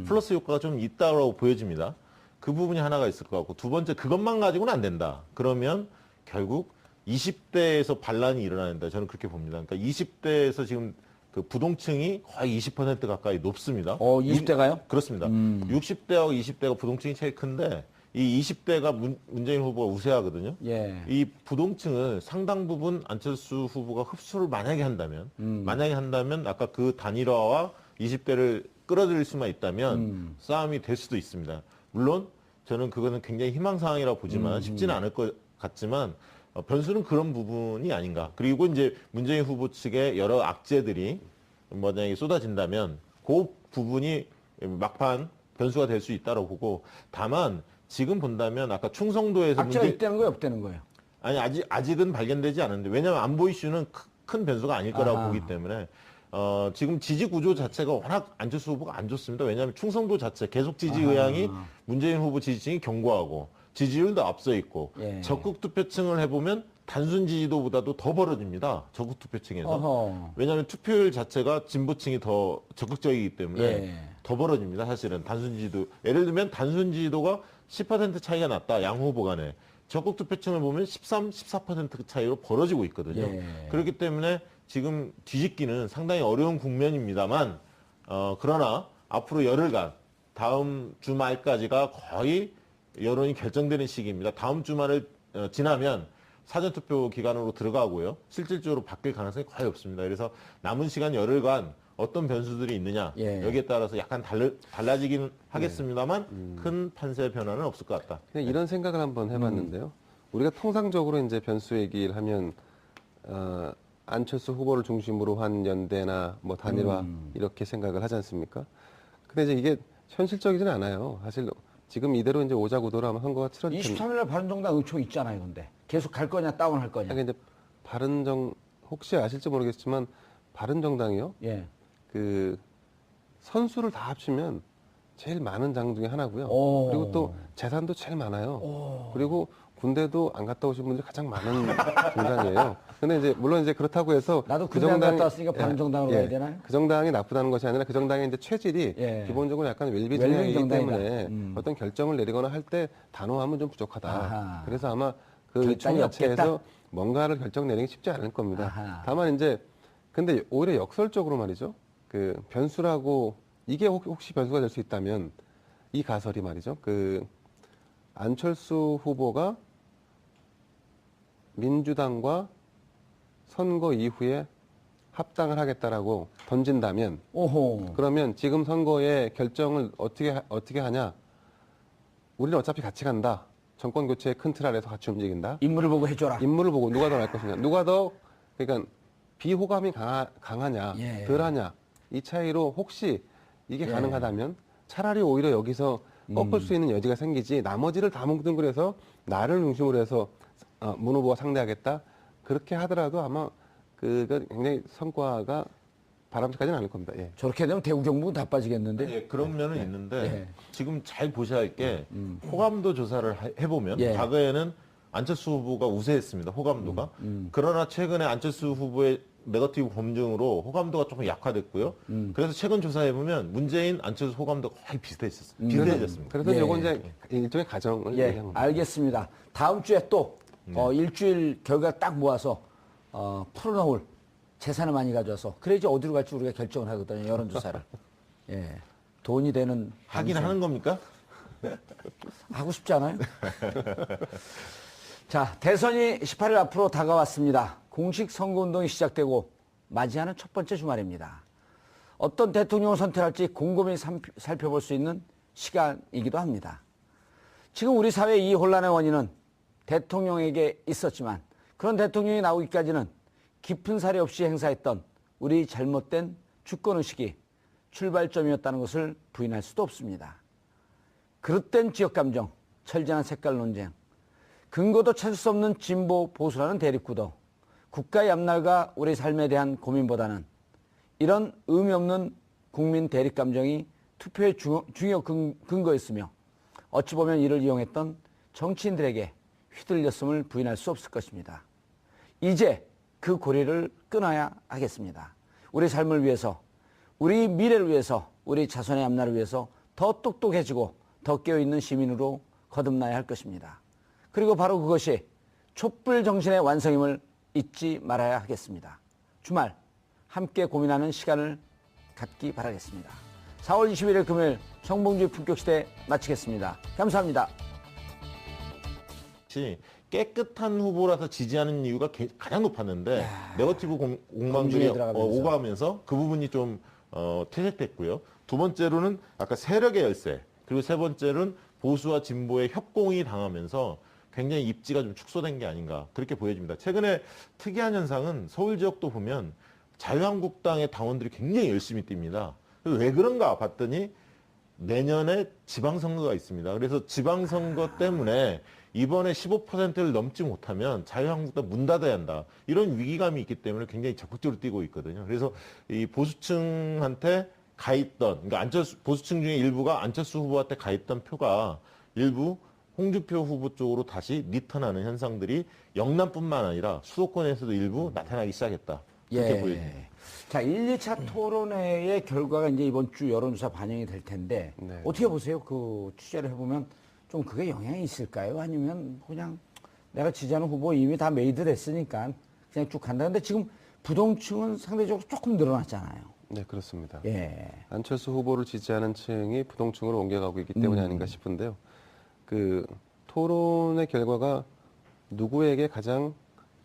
플러스 효과가 좀 있다고 보여집니다. 그 부분이 하나가 있을 것 같고 두 번째 그것만 가지고는 안 된다. 그러면 결국 20대에서 반란이 일어나야 된다. 저는 그렇게 봅니다. 그러니까 20대에서 지금 그 부동층이 거의 20% 가까이 높습니다. 20대가요? 그렇습니다. 60대하고 20대가 부동층이 제일 큰데 이 20대가 문재인 후보가 우세하거든요. 예. 이 부동층을 상당 부분 안철수 후보가 흡수를 만약에 한다면 아까 그 단일화와 20대를 끌어들일 수만 있다면 싸움이 될 수도 있습니다. 물론 저는 그거는 굉장히 희망사항이라고 보지만 쉽지는 않을 것 같지만 변수는 그런 부분이 아닌가. 그리고 이제 문재인 후보 측의 여러 악재들이 만약에 쏟아진다면 그 부분이 막판 변수가 될 수 있다고 보고 다만 지금 본다면 아까 충성도에서 악재가 있다는 거예요, 없다는 거예요? 아니 아직은 발견되지 않았는데 왜냐하면 안보 이슈는 큰 변수가 아닐 거라고 보기 때문에 지금 지지 구조 자체가 워낙 안철수 후보가 안 좋습니다. 왜냐하면 충성도 자체 계속 지지 의향이 문재인 후보 지지층이 견고하고 지지율도 앞서 있고 예. 적극 투표층을 해보면 단순 지지도보다도 더 벌어집니다. 적극 투표층에서. 왜냐하면 투표율 자체가 진보층이 더 적극적이기 때문에 예. 더 벌어집니다. 사실은 단순 지지도. 예를 들면 단순 지지도가 10% 차이가 났다. 양 후보 간에. 적극 투표층을 보면 13, 14% 차이로 벌어지고 있거든요. 예. 그렇기 때문에 지금 뒤집기는 상당히 어려운 국면입니다만 그러나 앞으로 열흘간 다음 주말까지가 거의 여론이 결정되는 시기입니다. 다음 주말을 지나면 사전투표 기간으로 들어가고요. 실질적으로 바뀔 가능성이 거의 없습니다. 그래서 남은 시간 열흘간 어떤 변수들이 있느냐 예. 여기에 따라서 약간 달라지긴 하겠습니다만 큰 판세 변화는 없을 것 같다. 그냥 이런 생각을 한번 해봤는데요. 우리가 통상적으로 이제 변수 얘기를 하면 안철수 후보를 중심으로 한 연대나 뭐 단일화 이렇게 생각을 하지 않습니까? 근데 이제 이게 현실적이지는 않아요. 사실 지금 이대로 이제 오자구도로 하면 선거가 치러질 텐데. 23일날 바른정당 의총 있잖아요, 근데. 계속 갈 거냐, 다운할 거냐. 하긴 이제 혹시 아실지 모르겠지만 바른정당이요. 예. 그 선수를 다 합치면 제일 많은 당 중에 하나고요. 오. 그리고 또 재산도 제일 많아요. 그리고 군대도 안 갔다 오신 분들이 가장 많은 정당이에요. 근데 이제 물론 이제 그렇다고 해서 나도 군대 안 갔다 왔으니까 바른정당으로 가야 되나요? 그 정당이 나쁘다는 것이 아니라 그 정당의 이제 체질이 예. 기본적으로 약간 웰비 웰빙 정당이기 정당이다. 때문에 어떤 결정을 내리거나 할 때 단호함은 좀 부족하다. 아하. 그래서 아마 그 결단이 총 자체에서 없겠다? 뭔가를 결정 내리기 쉽지 않을 겁니다. 아하. 다만 이제 근데 오히려 역설적으로 말이죠. 그 변수라고 이게 혹시 변수가 될 수 있다면 이 가설이 말이죠. 그 안철수 후보가 민주당과 선거 이후에 합당을 하겠다라고 던진다면 오호. 그러면 지금 선거의 결정을 어떻게 하냐? 우리는 어차피 같이 간다. 정권 교체의 큰 틀 아래서 같이 움직인다. 인물을 보고 해줘라. 인물을 보고 누가 더 나을 것이냐. 누가 더 그러니까 비호감이 강하냐, 예. 덜하냐. 이 차이로 혹시 이게 가능하다면 차라리 오히려 여기서 꺾을 수 있는 여지가 생기지 나머지를 다 뭉뚱그려서 나를 중심으로 해서 문 후보가 상대하겠다. 그렇게 하더라도 아마 그가 굉장히 성과가 바람직하지는 않을 겁니다. 예. 저렇게 되면 대구 경북은 다 빠지겠는데. 예, 그런 면은 있는데 예. 지금 잘 보셔야 할 게 호감도 조사를 해보면 예. 과거에는 안철수 후보가 우세했습니다. 호감도가. 그러나 최근에 안철수 후보의 네거티브 검증으로 호감도가 조금 약화됐고요. 그래서 최근 조사해보면 문재인, 안철수 호감도가 거의 비슷해졌습니다. 그래서 예. 이건 이제 일종의 가정을 예, 얘기한 겁니다. 알겠습니다. 다음 주에 또 일주일 결과 딱 모아서 풀어놓을 재산을 많이 가져와서 그래야지 어디로 갈지 우리가 결정을 하거든요. 여론조사를. 예, 돈이 되는 하긴 방송. 하는 겁니까? 하고 싶지 않아요? 자, 대선이 18일 앞으로 다가왔습니다. 공식 선거운동이 시작되고 맞이하는 첫 번째 주말입니다. 어떤 대통령을 선택할지 곰곰이 살펴볼 수 있는 시간이기도 합니다. 지금 우리 사회의 이 혼란의 원인은 대통령에게 있었지만 그런 대통령이 나오기까지는 깊은 사리 없이 행사했던 우리 잘못된 주권의식이 출발점이었다는 것을 부인할 수도 없습니다. 그릇된 지역감정, 철저한 색깔 논쟁, 근거도 찾을 수 없는 진보 보수라는 대립구도, 국가의 앞날과 우리 삶에 대한 고민보다는 이런 의미 없는 국민 대립감정이 투표의 중요 근거였으며 어찌 보면 이를 이용했던 정치인들에게 휘둘렸음을 부인할 수 없을 것입니다. 이제 그 고리를 끊어야 하겠습니다. 우리 삶을 위해서, 우리 미래를 위해서, 우리 자손의 앞날을 위해서 더 똑똑해지고 더 깨어있는 시민으로 거듭나야 할 것입니다. 그리고 바로 그것이 촛불 정신의 완성임을 잊지 말아야 하겠습니다. 주말 함께 고민하는 시간을 갖기 바라겠습니다. 4월 21일 금요일 정봉주의 품격시대 마치겠습니다. 감사합니다. 깨끗한 후보라서 지지하는 이유가 가장 높았는데 네거티브 공방들이 검증에 들어가면서. 오가면서 그 부분이 좀 퇴색됐고요. 두 번째로는 아까 세력의 열세, 그리고 세 번째로는 보수와 진보의 협공이 당하면서 굉장히 입지가 좀 축소된 게 아닌가 그렇게 보여집니다. 최근에 특이한 현상은 서울 지역도 보면 자유한국당의 당원들이 굉장히 열심히 뜁니다. 왜 그런가 봤더니 내년에 지방선거가 있습니다. 그래서 지방선거 때문에 이번에 15%를 넘지 못하면 자유한국당 문 닫아야 한다. 이런 위기감이 있기 때문에 굉장히 적극적으로 뛰고 있거든요. 그래서 이 보수층한테 가있던, 그러니까 보수층 중에 일부가 안철수 후보한테 가있던 표가 일부 홍준표 후보 쪽으로 다시 리턴하는 현상들이 영남뿐만 아니라 수도권에서도 일부 나타나기 시작했다. 그렇게 보여집니다. 자, 1, 2차 토론회의 결과가 이제 이번 주 여론조사 반영이 될 텐데 네. 어떻게 보세요? 그 취재를 해보면 좀 그게 영향이 있을까요? 아니면 그냥 내가 지지하는 후보 이미 다 메이드 됐으니까 그냥 쭉 간다. 근데 지금 부동층은 상대적으로 조금 늘어났잖아요. 네, 그렇습니다. 예. 안철수 후보를 지지하는 층이 부동층으로 옮겨가고 있기 때문이 아닌가 싶은데요. 그 토론의 결과가 누구에게 가장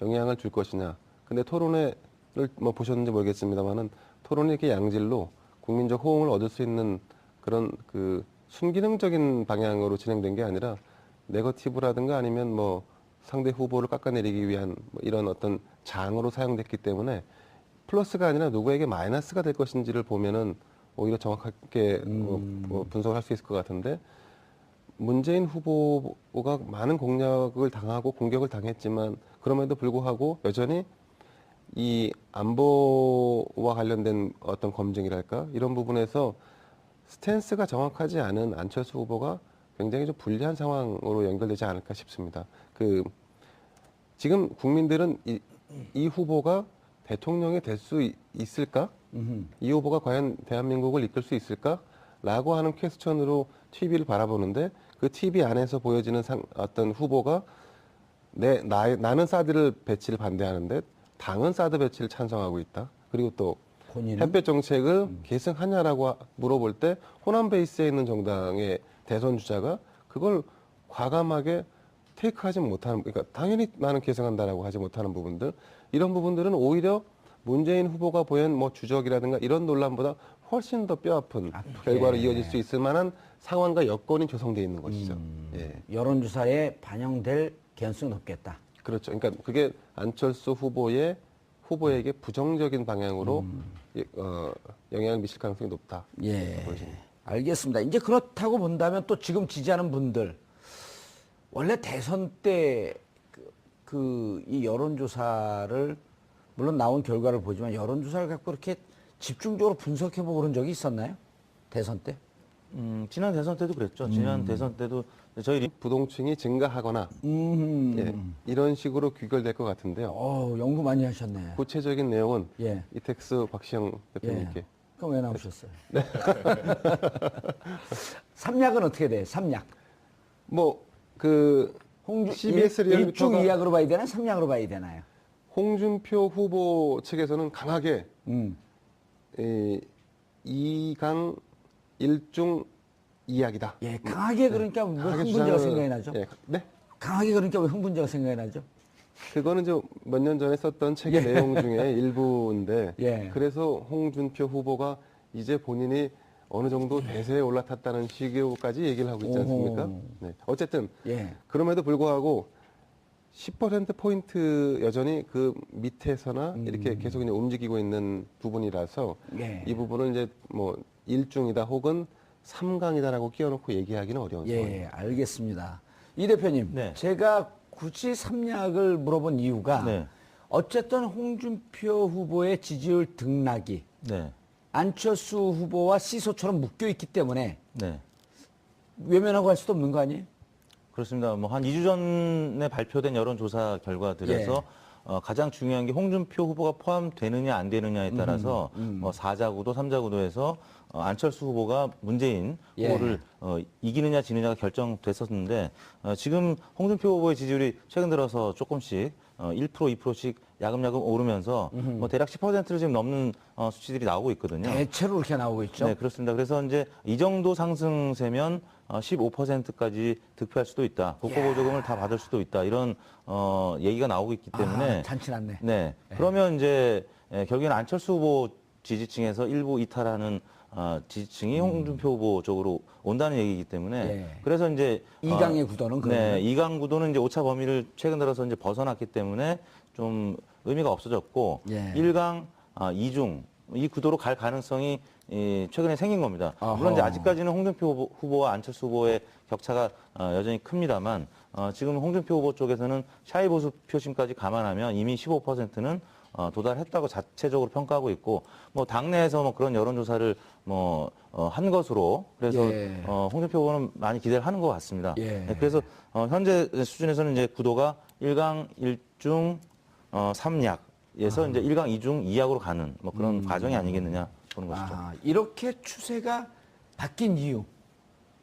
영향을 줄 것이냐. 근데 토론회를 뭐 보셨는지 모르겠습니다만은 토론이 이렇게 양질로 국민적 호응을 얻을 수 있는 그런 그 순기능적인 방향으로 진행된 게 아니라 네거티브라든가 아니면 뭐 상대 후보를 깎아내리기 위한 뭐 이런 어떤 장으로 사용됐기 때문에 플러스가 아니라 누구에게 마이너스가 될 것인지를 보면은 오히려 정확하게 뭐 분석을 할 수 있을 것 같은데 문재인 후보가 많은 공략을 당하고 공격을 당했지만 그럼에도 불구하고 여전히 이 안보와 관련된 어떤 검증이랄까 이런 부분에서 스탠스가 정확하지 않은 안철수 후보가 굉장히 좀 불리한 상황으로 연결되지 않을까 싶습니다. 그 지금 국민들은 이 후보가 대통령이 될 수 있을까? 이 후보가 과연 대한민국을 이끌 수 있을까? 라고 하는 퀘스천으로 TV를 바라보는데 그 TV 안에서 보여지는 어떤 후보가 나는 사드를 배치를 반대하는데 당은 사드 배치를 찬성하고 있다. 그리고 또 본인은? 햇볕 정책을 계승하냐라고 물어볼 때 호남 베이스에 있는 정당의 대선 주자가 그걸 과감하게 테이크하지 못하는, 그러니까 당연히 나는 계승한다라고 하지 못하는 부분들, 이런 부분들은 오히려 문재인 후보가 보인 뭐 주적이라든가 이런 논란보다 훨씬 더 뼈아픈 결과로 이어질 수 있을 만한 상황과 여건이 조성되어 있는 것이죠. 예. 여론조사에 반영될 개연성이 높겠다. 그렇죠. 그러니까 그게 안철수 후보에게 부정적인 방향으로 영향을 미칠 가능성이 높다. 예. 보여집니다. 알겠습니다. 이제 그렇다고 본다면 또 지금 지지하는 분들, 원래 대선 때 이 여론조사를, 물론 나온 결과를 보지만 여론조사를 갖고 그렇게 집중적으로 분석해보고 그런 적이 있었나요? 대선 때? 지난 대선 때도 그랬죠. 지난 대선 때도 저희 부동층이 증가하거나 예, 이런 식으로 귀결될 것 같은데요. 연구 많이 하셨네. 구체적인 내용은 예. 이택스 박시영 대표님께. 그럼 왜 나오셨어요? 네. 삼약은 어떻게 돼요? 삼약. 뭐그 CBS 리얼미터가 1중 2약으로 봐야 되나요? 삼약으로 봐야 되나요? 홍준표 후보 측에서는 강하게 2강 1중 2약이다. 예, 강하게 그러니까 왜 흥분제가 생각이 나죠? 예, 네. 강하게 그러니까 왜 흥분제가 생각이 나죠? 그거는 몇 년 전에 썼던 책의 내용 중에 일부인데 예. 그래서 홍준표 후보가 이제 본인이 어느 정도 대세에 올라탔다는 식으로까지 얘기를 하고 있지 않습니까? 네. 어쨌든 예. 그럼에도 불구하고 10%포인트 여전히 그 밑에서나 이렇게 계속 그냥 움직이고 있는 부분이라서 예. 이 부분은 이제 뭐 1중이다 혹은 3강이다라고 끼워놓고 얘기하기는 어려운 상황입니다. 예, 알겠습니다. 이 대표님, 네. 제가 굳이 삼약을 물어본 이유가 네. 어쨌든 홍준표 후보의 지지율 등락이 네. 안철수 후보와 시소처럼 묶여 있기 때문에 네. 외면하고 할 수도 없는 거 아니에요? 그렇습니다. 뭐 한 2주 전에 발표된 여론조사 결과들에서 가장 중요한 게 홍준표 후보가 포함되느냐 안 되느냐에 따라서 뭐 4자 구도, 3자 구도에서 안철수 후보가 문재인 예. 후보를 이기느냐 지느냐가 결정됐었는데 지금 홍준표 후보의 지지율이 최근 들어서 조금씩 1% 2%씩 야금야금 오르면서 뭐 대략 10%를 지금 넘는 수치들이 나오고 있거든요. 대체로 이렇게 나오고 있죠. 네, 그렇습니다. 그래서 이제 이 정도 상승세면 15%까지 득표할 수도 있다. 국고보조금을 다 받을 수도 있다. 이런 얘기가 나오고 있기 때문에 잔치 났네. 네. 그러면 이제 결국에는 안철수 후보 지지층에서 일부 이탈하는 지지층이 홍준표 후보 쪽으로 온다는 얘기이기 때문에 예. 그래서 이제 이강의 구도는 그러면? 네, 이강 구도는 이제 오차 범위를 최근 들어서 이제 벗어났기 때문에 좀 의미가 없어졌고 예. 1강, 2중 이 구도로 갈 가능성이 최근에 생긴 겁니다. 물론 이제 어허. 아직까지는 홍준표 후보와 안철수 후보의 격차가 여전히 큽니다만 지금 홍준표 후보 쪽에서는 샤이 보수 표심까지 감안하면 이미 15%는 도달했다고 자체적으로 평가하고 있고 뭐 당내에서 뭐 그런 여론조사를 한 것으로 그래서 예. 홍준표 후보는 많이 기대를 하는 것 같습니다. 예. 네, 그래서 현재 수준에서는 이제 구도가 1강 1중 3약에서 이제 1강 2중 2약으로 가는 뭐 그런 과정이 아니겠느냐 보는 것이죠. 이렇게 추세가 바뀐 이유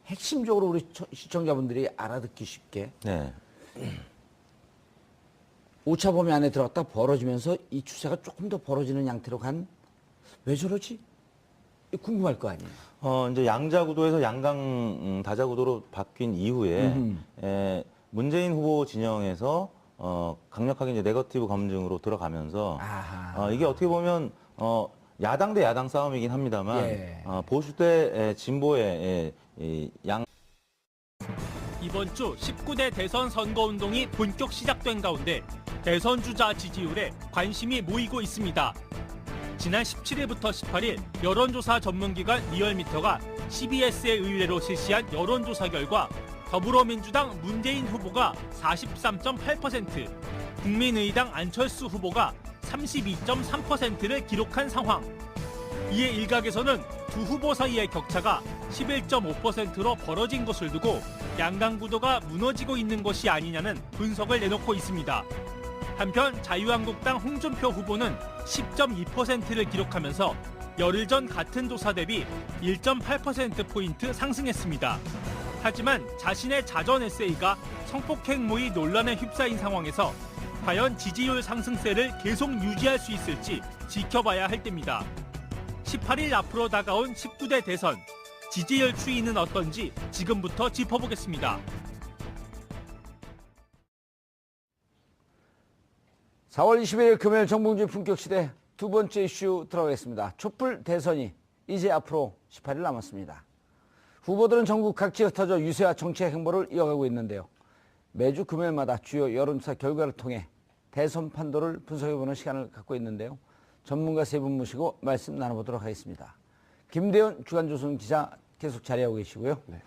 핵심적으로 우리 시청자분들이 알아듣기 쉽게 네. 오차 범위 안에 들어갔다 벌어지면서 이 추세가 조금 더 벌어지는 양태로 간 왜 저러지? 궁금할 거 아니에요. 이제 양자 구도에서 양강 다자 구도로 바뀐 이후에 문재인 후보 진영에서 강력하게 이제 네거티브 검증으로 들어가면서 아하. 이게 어떻게 보면 야당 대 야당 싸움이긴 합니다만 예. 보수 대 진보의 양 이번 주 19대 대선 선거운동이 본격 시작된 가운데 대선 주자 지지율에 관심이 모이고 있습니다. 지난 17일부터 18일 여론조사 전문기관 리얼미터가 CBS의 의뢰로 실시한 여론조사 결과 더불어민주당 문재인 후보가 43.8%, 국민의당 안철수 후보가 32.3%를 기록한 상황. 이에 일각에서는 두 후보 사이의 격차가 11.5%로 벌어진 것을 두고 양강 구도가 무너지고 있는 것이 아니냐는 분석을 내놓고 있습니다. 한편 자유한국당 홍준표 후보는 10.2%를 기록하면서 열흘 전 같은 조사 대비 1.8%포인트 상승했습니다. 하지만 자신의 자전 에세이가 성폭행모의 논란에 휩싸인 상황에서 과연 지지율 상승세를 계속 유지할 수 있을지 지켜봐야 할 때입니다. 18일 앞으로 다가온 19대 대선, 지지율 추이는 어떤지 지금부터 짚어보겠습니다. 4월 21일 금요일 정봉주의 품격시대 두 번째 이슈 들어가겠습니다. 촛불 대선이 이제 앞으로 18일 남았습니다. 후보들은 전국 각지에 흩어져 유세와 정치의 행보를 이어가고 있는데요. 매주 금요일마다 주요 여론조사 결과를 통해 대선 판도를 분석해보는 시간을 갖고 있는데요. 전문가 세 분 모시고 말씀 나눠보도록 하겠습니다. 김대현 주간조선 기자 계속 자리하고 계시고요. 네.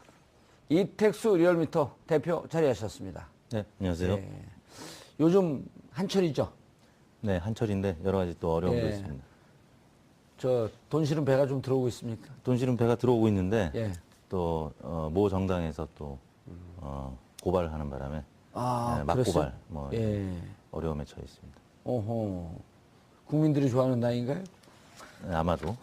이택수 리얼미터 대표 자리하셨습니다. 네, 안녕하세요. 예. 요즘 한철이죠. 네, 한철인데 여러 가지 또 어려움도 예. 있습니다. 저 돈 실은 배가 좀 들어오고 있습니까? 돈 실은 배가 들어오고 있는데 예. 또 모 정당에서 또 고발을 하는 바람에 네, 막고발 그랬어요? 뭐 예. 어려움에 처해 있습니다. 어허. 국민들이 좋아하는 나이인가요? 네, 아마도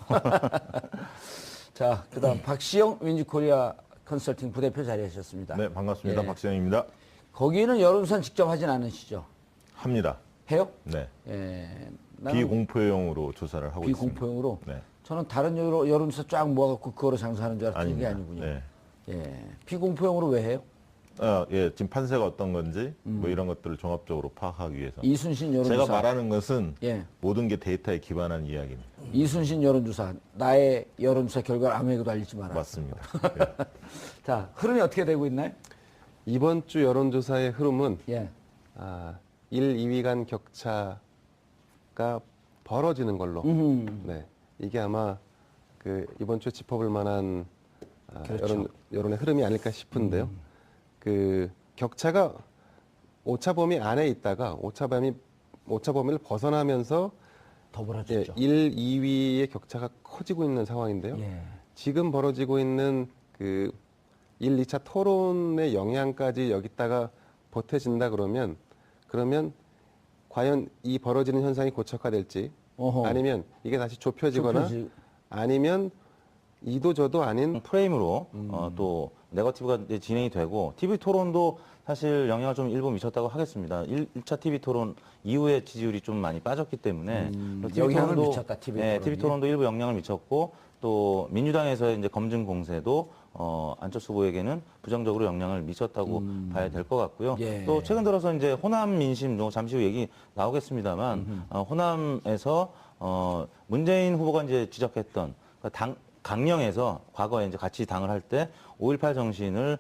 자, 그다음 박시영 윈지코리아 컨설팅 부대표 자리하셨습니다. 네, 반갑습니다. 예. 박시영입니다. 거기는 여론조사 직접 하진 않으시죠? 합니다. 해요? 네. 예. 나는 비공포용으로 조사를 하고 있습니다. 비공포용으로. 네. 저는 다른 여론조사 쫙 모아갖고 그거로 장사하는 줄 알았더니 그게 아닙니다. 아니군요. 네. 예. 비공포용으로 왜 해요? 예, 지금 판세가 어떤 건지 뭐 이런 것들을 종합적으로 파악하기 위해서. 이순신 여론조사. 제가 말하는 것은 예. 모든 게 데이터에 기반한 이야기입니다. 이순신 여론조사. 나의 여론조사 결과를 아무에게도 알리지 마라. 맞습니다. 예. 자, 흐름이 어떻게 되고 있나요? 이번 주 여론조사의 흐름은 예. 1, 2위 간 격차가 벌어지는 걸로. 네, 이게 아마 그 이번 주에 짚어볼 만한 그렇죠. 여론의 흐름이 아닐까 싶은데요. 그 격차가 오차 범위 안에 있다가 오차 범위를 벗어나면서 더 벌어졌죠. 1, 2위의 격차가 커지고 있는 상황인데요. 예. 지금 벌어지고 있는 그 1, 2차 토론의 영향까지 여기다가 보태진다 그러면 과연 이 벌어지는 현상이 고착화될지 어허. 아니면 이게 다시 좁혀지거나 아니면 이도 저도 아닌 프레임으로 또 네거티브가 이제 진행이 되고 TV 토론도 사실 영향을 좀 일부 미쳤다고 하겠습니다. 1차 TV 토론 이후에 지지율이 좀 많이 빠졌기 때문에 영향을 미쳤다, TV 네, 토론이. TV 토론도 일부 영향을 미쳤고 또 민주당에서의 이제 검증 공세도 안철수 후보에게는 부정적으로 영향을 미쳤다고 봐야 될 것 같고요. 예. 또 최근 들어서 이제 호남 민심, 잠시 후 얘기 나오겠습니다만 호남에서 문재인 후보가 이제 지적했던 강령에서 과거에 이제 같이 당을 할 때 5.18 정신을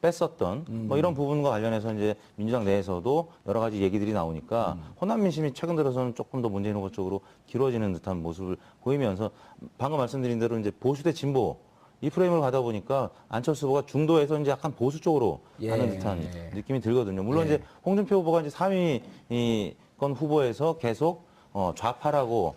뺐었던 뭐 이런 부분과 관련해서 이제 민주당 내에서도 여러 가지 얘기들이 나오니까 호남 민심이 최근 들어서는 조금 더 문재인 후보 쪽으로 길어지는 듯한 모습을 보이면서 방금 말씀드린 대로 이제 보수 대 진보 이 프레임을 가다 보니까 안철수 후보가 중도에서 이제 약간 보수 쪽으로 가는 듯한 느낌이 들거든요. 물론 이제 홍준표 후보가 이제 3위권 후보에서 계속 좌파라고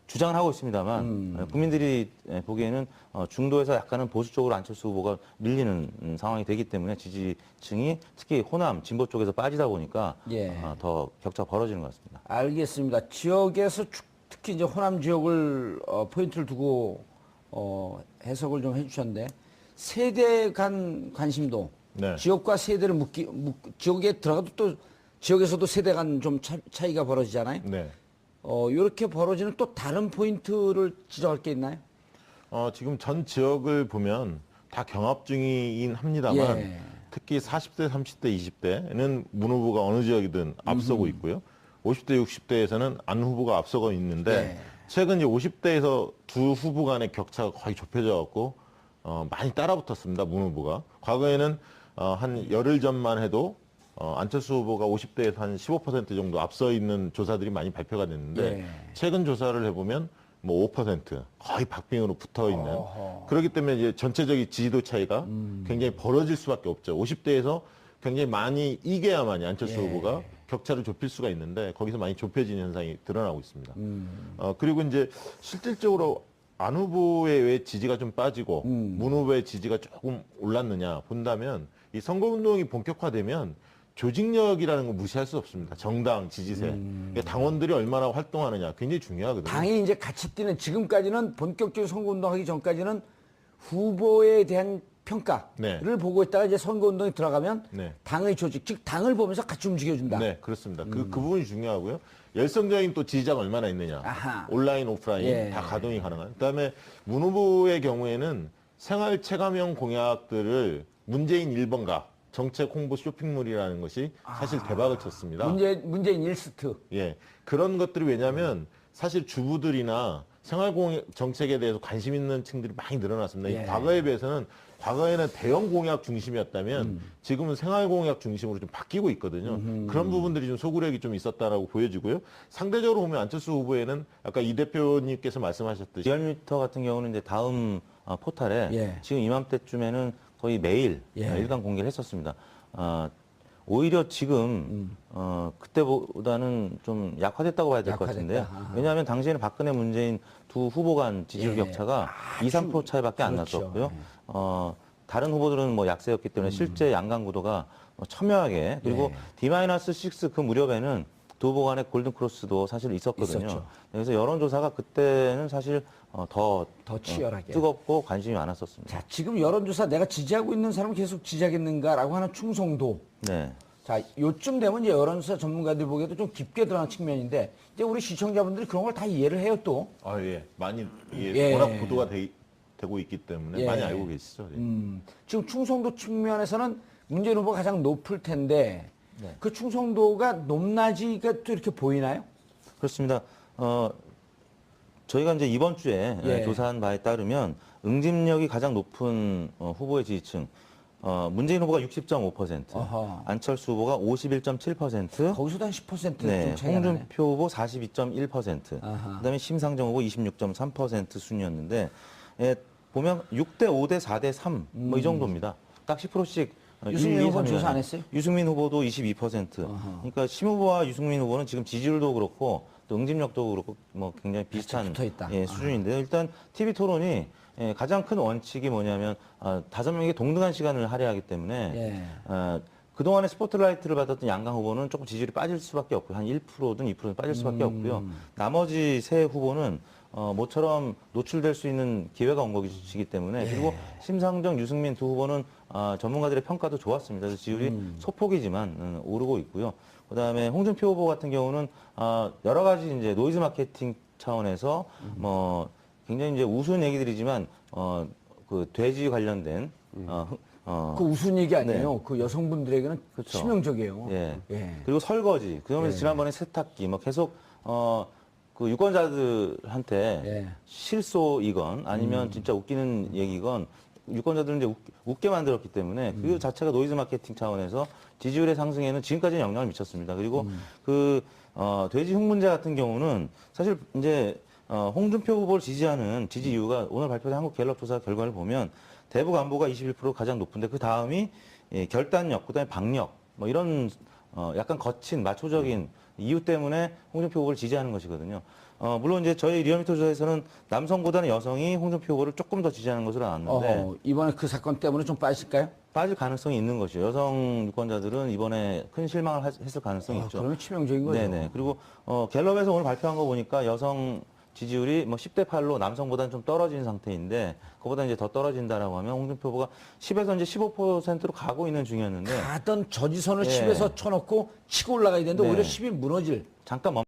주장을 하고 있습니다만 국민들이 보기에는 중도에서 약간은 보수 쪽으로 안철수 후보가 밀리는 상황이 되기 때문에 지지층이 특히 호남 진보 쪽에서 빠지다 보니까 예. 더 격차가 벌어지는 것 같습니다. 알겠습니다. 지역에서 특히 이제 호남 지역을 포인트를 두고 해석을 좀 해주셨는데 세대 간 관심도 네. 지역과 세대를 지역에 들어가도 또 지역에서도 세대 간 좀 차이가 벌어지잖아요. 네. 이렇게 벌어지는 또 다른 포인트를 지적할 게 있나요? 지금 전 지역을 보면 다 경합 중이긴 합니다만 예. 특히 40대, 30대, 20대는 문 후보가 어느 지역이든 앞서고 있고요. 50대, 60대에서는 안 후보가 앞서고 있는데 예. 최근 이제 50대에서 두 후보 간의 격차가 거의 좁혀져 갖고 많이 따라붙었습니다. 문 후보가. 과거에는 한 열흘 전만 해도 안철수 후보가 50대에서 한 15% 정도 앞서 있는 조사들이 많이 발표가 됐는데 예. 최근 조사를 해보면 뭐 5% 거의 박빙으로 붙어 있는 그렇기 때문에 이제 전체적인 지지도 차이가 굉장히 벌어질 수밖에 없죠. 50대에서 굉장히 많이 이겨야만이 안철수 후보가 격차를 좁힐 수가 있는데 거기서 많이 좁혀지는 현상이 드러나고 있습니다. 그리고 이제 실질적으로 안 후보의 왜 지지가 좀 빠지고 문 후보의 지지가 조금 올랐느냐 본다면 이 선거운동이 본격화되면 조직력이라는 거 무시할 수 없습니다. 정당, 지지세. 그러니까 당원들이 얼마나 활동하느냐 굉장히 중요하거든요. 당이 이제 같이 뛰는 지금까지는 본격적인 선거운동하기 전까지는 후보에 대한 평가를 네. 보고 있다가 이제 선거운동에 들어가면 네. 당의 조직, 즉 당을 보면서 같이 움직여준다. 네, 그렇습니다. 그 부분이 중요하고요. 열성적인 또 지지자가 얼마나 있느냐. 아하. 온라인, 오프라인 예. 다 가동이 가능한. 그다음에 문 후보의 경우에는 생활 체감형 공약들을 문재인 1번가 정책 홍보 쇼핑몰이라는 것이 사실 대박을 쳤습니다. 문재인 일스트. 예. 그런 것들이 왜냐하면 사실 주부들이나 생활공약 정책에 대해서 관심 있는 층들이 많이 늘어났습니다. 예. 이 과거에 비해서는 과거에는 대형 공약 중심이었다면 지금은 생활 공약 중심으로 좀 바뀌고 있거든요. 그런 부분들이 좀 소구력이 좀 있었다라고 보여지고요. 상대적으로 보면 안철수 후보에는 아까 이 대표님께서 말씀하셨듯이 리얼미터 같은 경우는 이제 다음 포탈에 예. 지금 이맘때쯤에는 거의 매일 일간 공개를 했었습니다. 오히려 지금 그때보다는 좀 약화됐다고 봐야 될 것 같은데요. 약화됐다. 왜냐하면 당시에는 박근혜, 문재인 두 후보 간 지지율 예. 격차가 2, 3% 차이밖에 안 그렇죠. 났었고요. 다른 후보들은 뭐 약세였기 때문에 실제 양강 구도가 첨예하게 그리고 D-6 그 무렵에는 두 후보 간의 골든 크로스도 사실 있었거든요. 있었죠. 그래서 여론조사가 그때는 사실 더 치열하게. 뜨겁고 관심이 많았었습니다. 자, 지금 여론조사 내가 지지하고 있는 사람을 계속 지지하겠는가라고 하는 충성도. 네. 자, 요쯤 되면 이제 여론조사 전문가들이 보기에도 좀 깊게 들어간 측면인데 이제 우리 시청자분들이 그런 걸 다 이해를 해요 또. 예. 많이 예. 워낙 보도가 되고 있기 때문에 예. 많이 알고 계시죠. 예. 지금 충성도 측면에서는 문재인 후보가 가장 높을 텐데 그 충성도가 높낮이가 또 이렇게 보이나요? 그렇습니다. 저희가 이제 이번 주에 예. 조사한 바에 따르면 응집력이 가장 높은 후보의 지지층 문재인 후보가 60.5%, 어허. 안철수 후보가 51.7%, 거기서도 한 10% 네, 좀 차이가 나네. 홍준표 후보 42.1%, 아하. 그다음에 심상정 후보 26.3% 순이었는데 보면 6대 5대 4대 3 뭐 이 정도입니다. 딱 10%씩. 유승민 후보는 조사 안 했어요? 유승민 후보도 22%. 그러니까 심 후보와 유승민 후보는 지금 지지율도 그렇고 또 응집력도 그렇고 뭐 굉장히 비슷한 붙어 있다. 예, 수준인데요. 일단 TV 토론이 가장 큰 원칙이 뭐냐면 5명에게 동등한 시간을 할애하기 때문에 예. 그동안에 스포트라이트를 받았던 양강 후보는 조금 지지율이 빠질 수밖에 없고요. 한 1%든 2%든 빠질 수밖에 없고요. 나머지 세 후보는 모처럼 노출될 수 있는 기회가 온 것이기 때문에 그리고 심상정, 유승민 두 후보는 전문가들의 평가도 좋았습니다. 그래서 지지율이 소폭이지만 오르고 있고요. 그다음에 홍준표 후보 같은 경우는 여러 가지 이제 노이즈 마케팅 차원에서 뭐 굉장히 이제 우스운 얘기들이지만 그 돼지 관련된 그 우스운 얘기 아니에요. 그 여성분들에게는 그렇죠. 치명적이에요. 예. 예. 그리고 설거지. 그러면 지난번에 세탁기 뭐 계속 그 유권자들한테 예. 실소이건 아니면 진짜 웃기는 얘기건 유권자들은 이제 웃게 만들었기 때문에 그 자체가 노이즈 마케팅 차원에서 지지율의 상승에는 지금까지는 영향을 미쳤습니다. 그리고 그 돼지 흉문제 같은 경우는 사실 이제 홍준표 후보를 지지하는 지지 이유가 오늘 발표된 한국갤럽 조사 결과를 보면 대북 안보가 21% 가장 높은데 그 다음이 결단력, 그다음에 박력 뭐 이런 약간 거친 마초적인 이유 때문에 홍준표 후보를 지지하는 것이거든요. 물론 이제 저희 리얼미터 조사에서는 남성보다는 여성이 홍준표 후보를 조금 더 지지하는 것으로 나왔는데 이번에 그 사건 때문에 좀 빠질까요? 빠질 가능성이 있는 것이죠. 여성 유권자들은 이번에 큰 실망을 했을 가능성이 있죠. 그러면 치명적인 거죠. 네네. 그리고 갤럽에서 오늘 발표한 거 보니까 여성 지지율이 뭐 10대 8로 남성보다는 좀 떨어진 상태인데 그보다 이제 더 떨어진다라고 하면 홍준표 후보가 10에서 이제 15%로 가고 있는 중이었는데 가던 저지선을 예. 10에서 쳐놓고 치고 올라가야 되는데 네. 오히려 10이 무너질. 잠깐 멈.